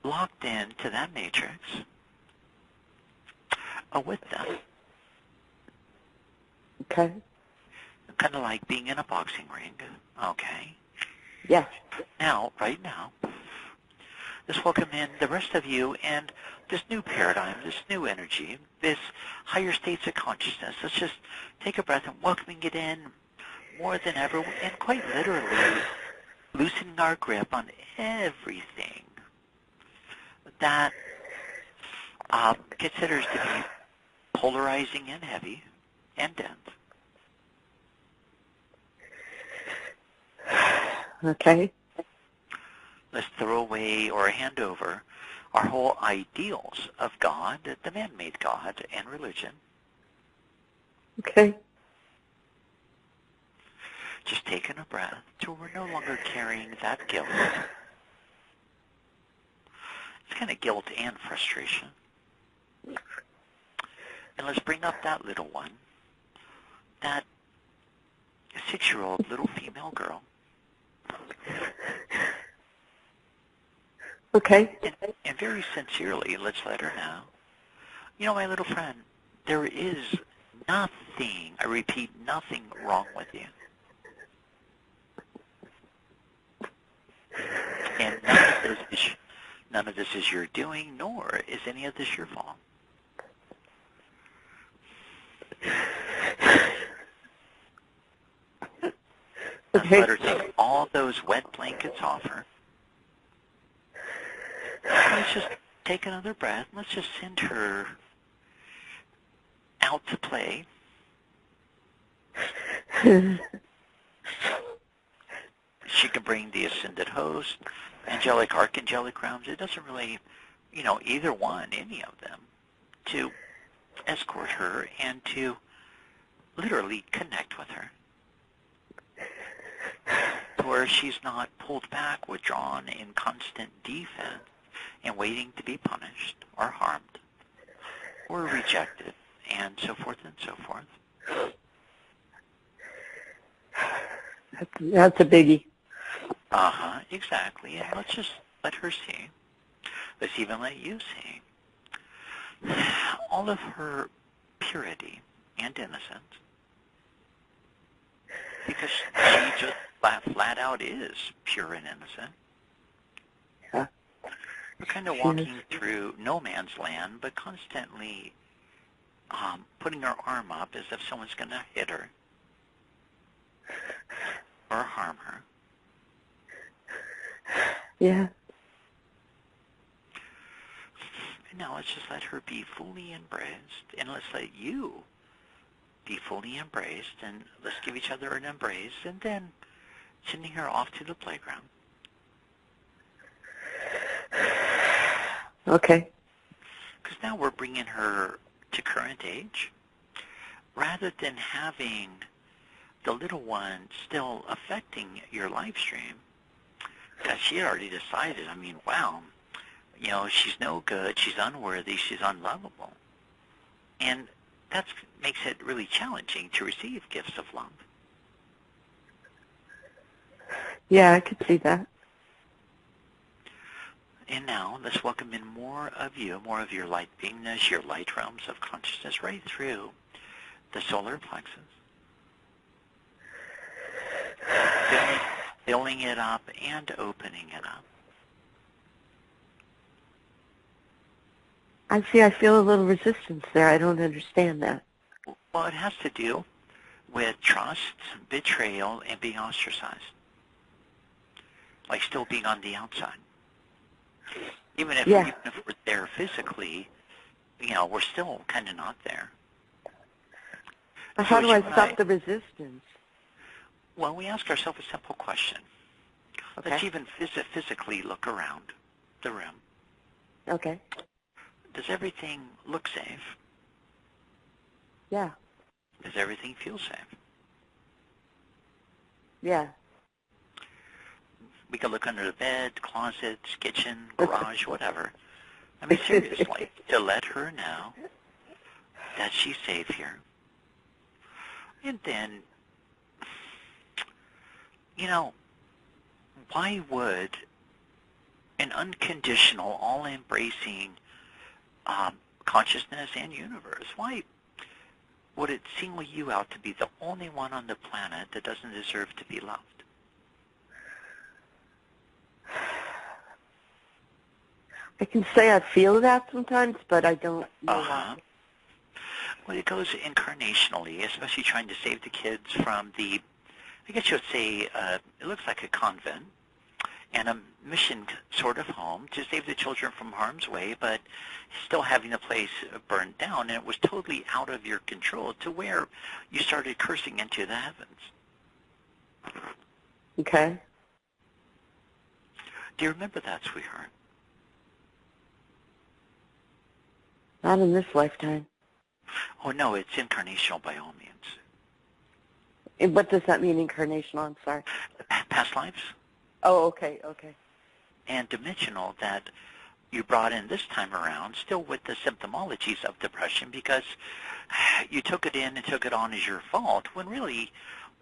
[SPEAKER 2] locked into that matrix with them.
[SPEAKER 4] Okay.
[SPEAKER 2] Kind of like being in a boxing ring. Okay.
[SPEAKER 4] Yes.
[SPEAKER 2] Now, right now, let's welcome in the rest of you and this new paradigm, this new energy, this higher states of consciousness. Let's just take a breath and welcoming it in more than ever and quite literally loosening our grip on everything that considers to be polarizing and heavy and dense.
[SPEAKER 4] Okay.
[SPEAKER 2] Let's throw away or hand over our whole ideals of God, the man-made God, and religion.
[SPEAKER 4] Okay.
[SPEAKER 2] Just taking a breath till we're no longer carrying that guilt. It's kind of guilt and frustration. And let's bring up that little one, that 6-year-old little female girl.
[SPEAKER 4] Okay.
[SPEAKER 2] And very sincerely, let's let her know, my little friend, there is nothing, I repeat, nothing wrong with you. And none of this is your doing, nor is any of this your fault.
[SPEAKER 4] Okay.
[SPEAKER 2] Let her take all those wet blankets off her. Let's just take another breath. Let's just send her out to play. She can bring the ascended host, angelic, archangelic realms. It doesn't really, either one, any of them, to escort her and to literally connect with her, to where she's not pulled back, withdrawn in constant defense and waiting to be punished or harmed or rejected and so forth and so forth.
[SPEAKER 4] That's a biggie.
[SPEAKER 2] Uh-huh, exactly. And let's just let her see. Let's even let you see all of her purity and innocence. Because she just flat out is pure and innocent.
[SPEAKER 4] Yeah.
[SPEAKER 2] We're kind of walking through no man's land, but constantly putting her arm up as if someone's going to hit her or harm her.
[SPEAKER 4] Yeah.
[SPEAKER 2] And now let's just let her be fully embraced, and let's let you be fully embraced, and let's give each other an embrace, and then sending her off to the playground.
[SPEAKER 4] Okay.
[SPEAKER 2] Because now we're bringing her to current age, rather than having the little one still affecting your live stream, because she had already decided, wow, she's no good, she's unworthy, she's unlovable. And that makes it really challenging to receive gifts of love.
[SPEAKER 4] Yeah, I could see that.
[SPEAKER 2] And now let's welcome in more of you, more of your light beingness, your light realms of consciousness right through the solar plexus. Filling it up and opening it up.
[SPEAKER 4] I feel a little resistance there. I don't understand that.
[SPEAKER 2] Well, it has to do with trust, betrayal, and being ostracized. Like still being on the outside. Even if we're there physically, we're still kind of not there.
[SPEAKER 4] But how do I stop the resistance?
[SPEAKER 2] Well, we ask ourselves a simple question.
[SPEAKER 4] Okay.
[SPEAKER 2] Let's even physically look around the room.
[SPEAKER 4] Okay.
[SPEAKER 2] Does everything look safe?
[SPEAKER 4] Yeah.
[SPEAKER 2] Does everything feel safe?
[SPEAKER 4] Yeah.
[SPEAKER 2] We can look under the bed, closets, kitchen, garage, whatever. I mean, seriously, to let her know that she's safe here. And then, why would an unconditional, all-embracing consciousness and universe, why would it single you out to be the only one on the planet that doesn't deserve to be loved?
[SPEAKER 4] I can say I feel that sometimes, but I don't know why.
[SPEAKER 2] Well, it goes incarnationally, especially trying to save the kids from the, I guess you would say, it looks like a convent and a mission sort of home to save the children from harm's way, but still having the place burned down, and it was totally out of your control to where you started cursing into the heavens.
[SPEAKER 4] Okay.
[SPEAKER 2] Do you remember that, sweetheart?
[SPEAKER 4] Not in this lifetime.
[SPEAKER 2] Oh, no, it's incarnational by all means.
[SPEAKER 4] And what does that mean, incarnational? I'm sorry.
[SPEAKER 2] Past lives.
[SPEAKER 4] Oh, okay, okay.
[SPEAKER 2] And dimensional that you brought in this time around, still with the symptomologies of depression, because you took it in and took it on as your fault, when really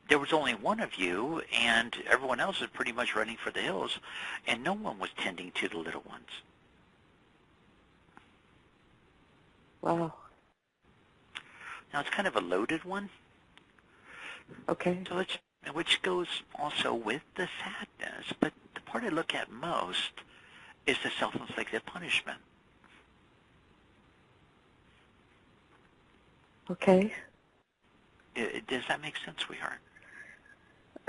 [SPEAKER 2] there was only one of you, and everyone else was pretty much running for the hills, and no one was tending to the little ones.
[SPEAKER 4] Wow.
[SPEAKER 2] Now, it's kind of a loaded one.
[SPEAKER 4] Okay.
[SPEAKER 2] So which goes also with the sadness, but the part I look at most is the self-inflicted punishment.
[SPEAKER 4] Okay.
[SPEAKER 2] Does that make sense, sweetheart?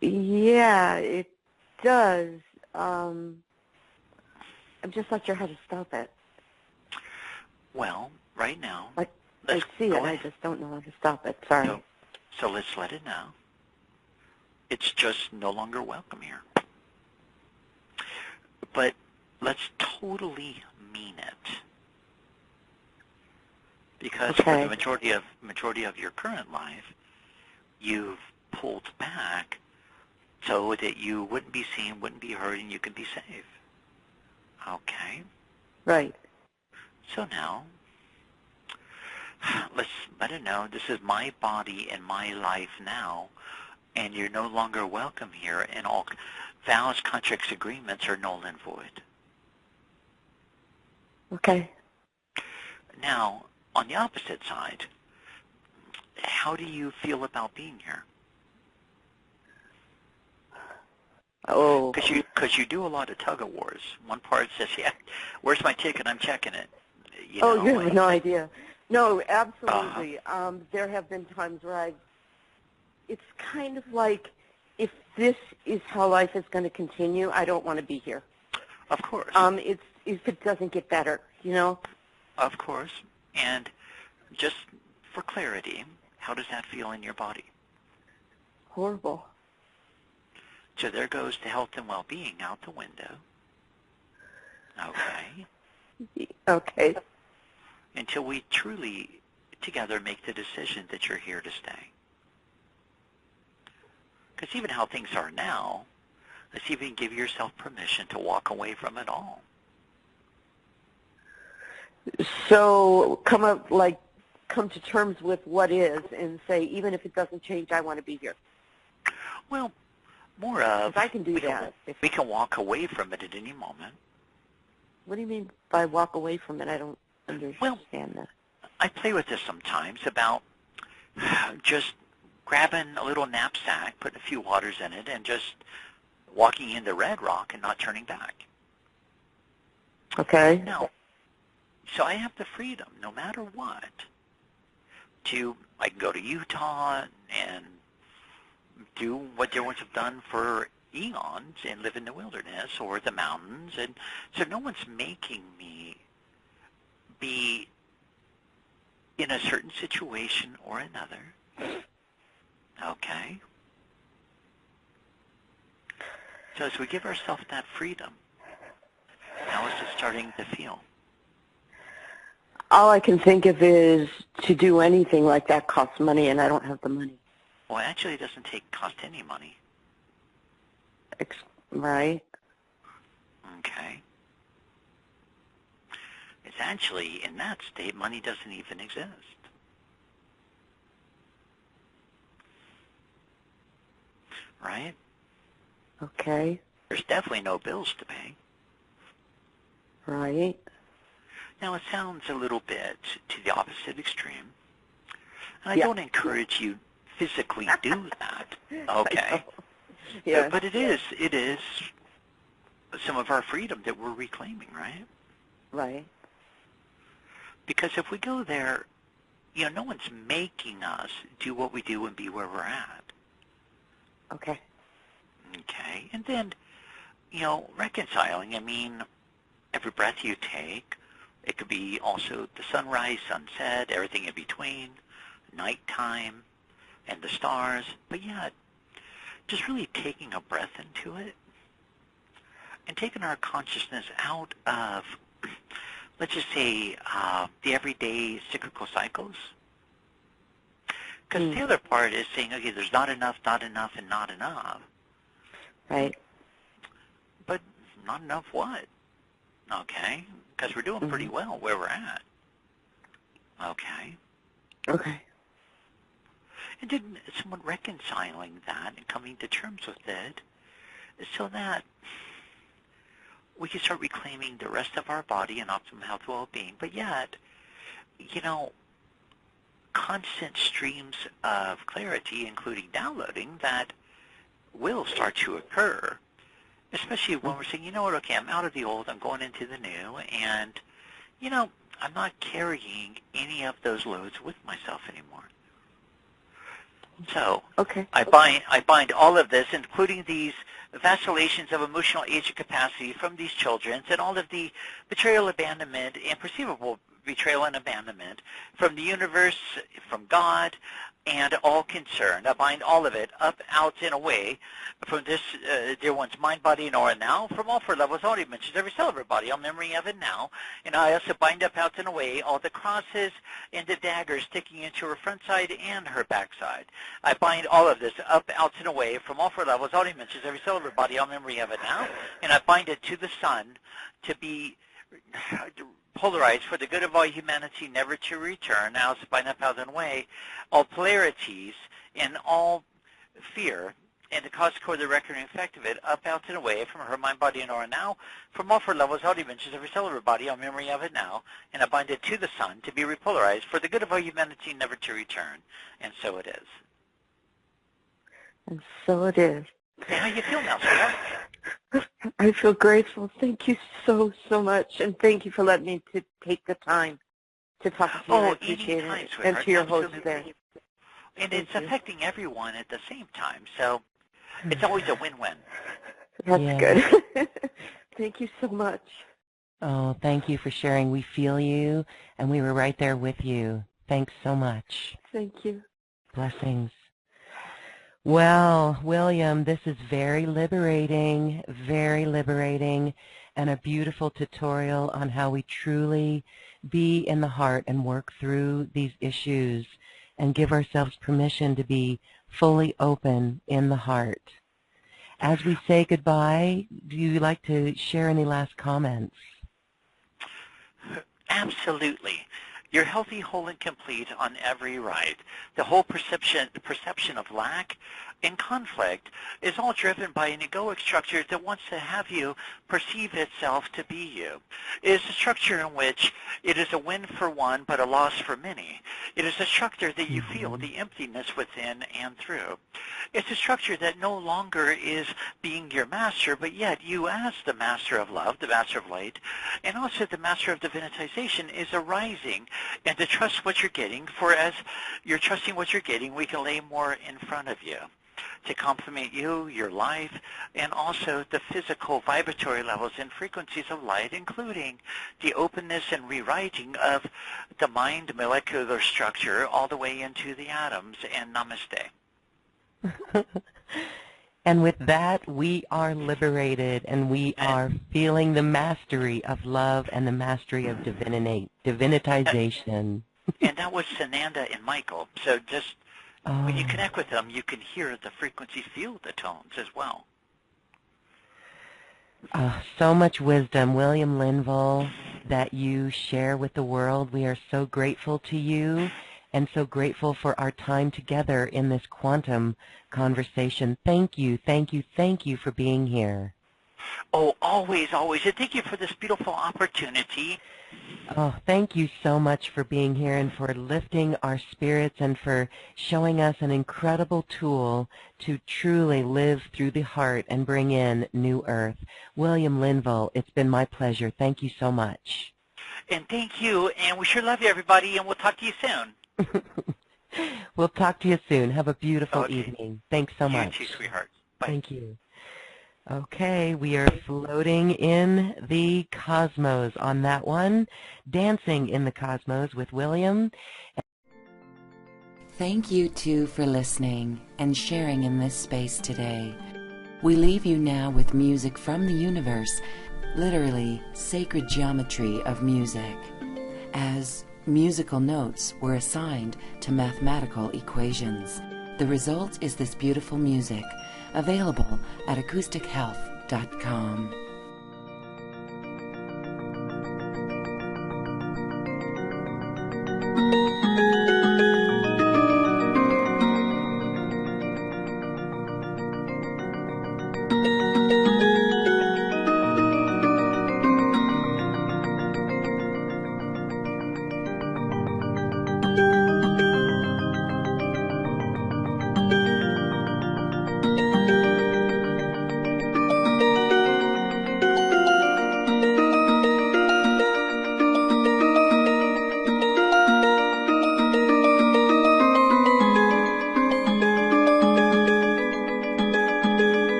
[SPEAKER 4] Yeah, it does. I'm just not sure how to stop it.
[SPEAKER 2] Well, right now,
[SPEAKER 4] I see it. I just don't know how to stop it. Sorry.
[SPEAKER 2] So let's let it know. It's just no longer welcome here. But let's totally mean it. Because for the majority of your current life, you've pulled back so that you wouldn't be seen, wouldn't be heard, and you could be safe. Okay?
[SPEAKER 4] Right.
[SPEAKER 2] So now, let's let it know this is my body and my life now, and you're no longer welcome here, and all vows, contracts, agreements are null and void.
[SPEAKER 4] Okay.
[SPEAKER 2] Now, on the opposite side, how do you feel about being here?
[SPEAKER 4] Oh.
[SPEAKER 2] Because you do a lot of tug-of-wars. One part says, yeah, where's my ticket? I'm checking it.
[SPEAKER 4] You have no idea. No, absolutely. There have been times where it's kind of like, if this is how life is going to continue, I don't want to be here.
[SPEAKER 2] Of course.
[SPEAKER 4] If it doesn't get better,
[SPEAKER 2] Of course. And just for clarity, how does that feel in your body?
[SPEAKER 4] Horrible.
[SPEAKER 2] So there goes the health and well-being out the window. Okay.
[SPEAKER 4] Okay.
[SPEAKER 2] Until we truly together make the decision that you're here to stay. Because even how things are now, let's even give yourself permission to walk away from it all.
[SPEAKER 4] So come to terms with what is and say, even if it doesn't change, I want to be here.
[SPEAKER 2] Well, more of,
[SPEAKER 4] I can do that.
[SPEAKER 2] We can walk away from it at any moment.
[SPEAKER 4] What do you mean by walk away from it? I don't understand that.
[SPEAKER 2] I play with this sometimes about just grabbing a little knapsack, putting a few waters in it, and just walking into Red Rock and not turning back.
[SPEAKER 4] Okay.
[SPEAKER 2] Now, so I have the freedom, no matter what, I can go to Utah and do what the ones have done for eons and live in the wilderness or the mountains. And so no one's making me be in a certain situation or another. Okay? So as we give ourselves that freedom, how is it starting to feel?
[SPEAKER 4] All I can think of is to do anything like that costs money, and I don't have the money.
[SPEAKER 2] Well, actually, it doesn't cost any money.
[SPEAKER 4] Right?
[SPEAKER 2] Okay. It's actually, in that state, money doesn't even exist. Right?
[SPEAKER 4] Okay.
[SPEAKER 2] There's definitely no bills to pay.
[SPEAKER 4] Right.
[SPEAKER 2] Now, it sounds a little bit to the opposite extreme. And I
[SPEAKER 4] Yeah.
[SPEAKER 2] don't encourage you physically do that. Okay.
[SPEAKER 4] Yeah.
[SPEAKER 2] But it is some of our freedom that we're reclaiming, right?
[SPEAKER 4] Right.
[SPEAKER 2] Because if we go there, no one's making us do what we do and be where we're at.
[SPEAKER 4] Okay.
[SPEAKER 2] Okay. And then, reconciling, I mean, every breath you take, it could be also the sunrise, sunset, everything in between, nighttime, and the stars. But yeah, just really taking a breath into it and taking our consciousness out of, let's just say, the everyday cyclical cycles. Because the other part is saying, okay, there's not enough, and not enough.
[SPEAKER 4] Right.
[SPEAKER 2] But not enough what? Okay. Because we're doing pretty well where we're at. Okay.
[SPEAKER 4] Okay.
[SPEAKER 2] And then somewhat reconciling that and coming to terms with it so that we can start reclaiming the rest of our body and optimal health and well-being. But yet, constant streams of clarity, including downloading, that will start to occur, especially when we're saying, you know what, okay, I'm out of the old, I'm going into the new, and, I'm not carrying any of those loads with myself anymore. So
[SPEAKER 4] Okay.
[SPEAKER 2] I bind all of this, including these vacillations of emotional age and capacity from these children, and all of the betrayal, abandonment, and perceivable betrayal and abandonment from the universe, from God, and all concerned. I bind all of it up, out, and away from this, dear one's mind, body, and aura now, from all four levels, all dimensions, every cell of her body, all memory of it now. And I also bind up, out, and away all the crosses and the daggers sticking into her front side and her back side. I bind all of this up, out, and away from all four levels, all dimensions, every cell of her body, all memory of it now. And I bind it to the sun to be polarized for the good of all humanity, never to return. Now, bind up, out, and away all polarities and all fear, and the cause, core, the record, and effect of it, up, out, and away from her mind, body, and aura now, from all four levels, all dimensions, every cell of her body, all memory of it now, and I bind it to the sun to be repolarized for the good of all humanity, never to return. And so it is.
[SPEAKER 4] And so it is.
[SPEAKER 2] Okay, how you feel now, sweetheart?
[SPEAKER 4] I feel grateful. Thank you so, so much. And thank you for letting me to take the time to talk to you. I appreciate
[SPEAKER 2] anytime,
[SPEAKER 4] it.
[SPEAKER 2] sweetheart.
[SPEAKER 4] And to your host
[SPEAKER 2] Absolutely.
[SPEAKER 4] there.
[SPEAKER 2] And it's affecting everyone at the same time. So it's always a win-win.
[SPEAKER 4] That's good. Thank you so much.
[SPEAKER 1] Oh, thank you for sharing. We feel you, and we were right there with you. Thanks so much.
[SPEAKER 4] Thank you.
[SPEAKER 1] Blessings. Well, William, this is very liberating, and a beautiful tutorial on how we truly be in the heart and work through these issues and give ourselves permission to be fully open in the heart. As we say goodbye, do you like to share any last comments?
[SPEAKER 2] Absolutely. You're healthy, whole, and complete on every right. The whole perception of lack in conflict is all driven by an egoic structure that wants to have you perceive itself to be you. It is a structure in which it is a win for one but a loss for many. It is a structure that you feel the emptiness within and through. It's a structure that no longer is being your master, but yet you as the master of love, the master of light, and also the master of divinitization is arising, and to trust what you're getting, for as you're trusting what you're getting, we can lay more in front of you to complement you, your life, and also the physical vibratory levels and frequencies of light, including the openness and rewriting of the mind molecular structure all the way into the atoms. And namaste.
[SPEAKER 1] And with that, we are liberated, and we are feeling the mastery of love and the mastery of divinitization.
[SPEAKER 2] And that was Sananda and Michael. So just when you connect with them, you can hear the frequencies, feel the tones as well.
[SPEAKER 1] So much wisdom, William Linville, that you share with the world. We are so grateful to you and so grateful for our time together in this quantum conversation. Thank you, thank you, thank you for being here.
[SPEAKER 2] Oh, always, always. And thank you for this beautiful opportunity.
[SPEAKER 1] Oh, thank you so much for being here and for lifting our spirits and for showing us an incredible tool to truly live through the heart and bring in new earth. William Linville, it's been my pleasure. Thank you so much.
[SPEAKER 2] And thank you, and we sure love you, everybody, and we'll talk to you soon.
[SPEAKER 1] We'll talk to you soon. Have a beautiful evening. Thanks so much.
[SPEAKER 2] You too, sweetheart. Bye.
[SPEAKER 1] Thank you. Okay, we are floating in the cosmos on that one, dancing in the cosmos with William. Thank you, too, for listening and sharing in this space today. We leave you now with music from the universe, literally sacred geometry of music, as musical notes were assigned to mathematical equations. The result is this beautiful music, available at acoustichealth.com.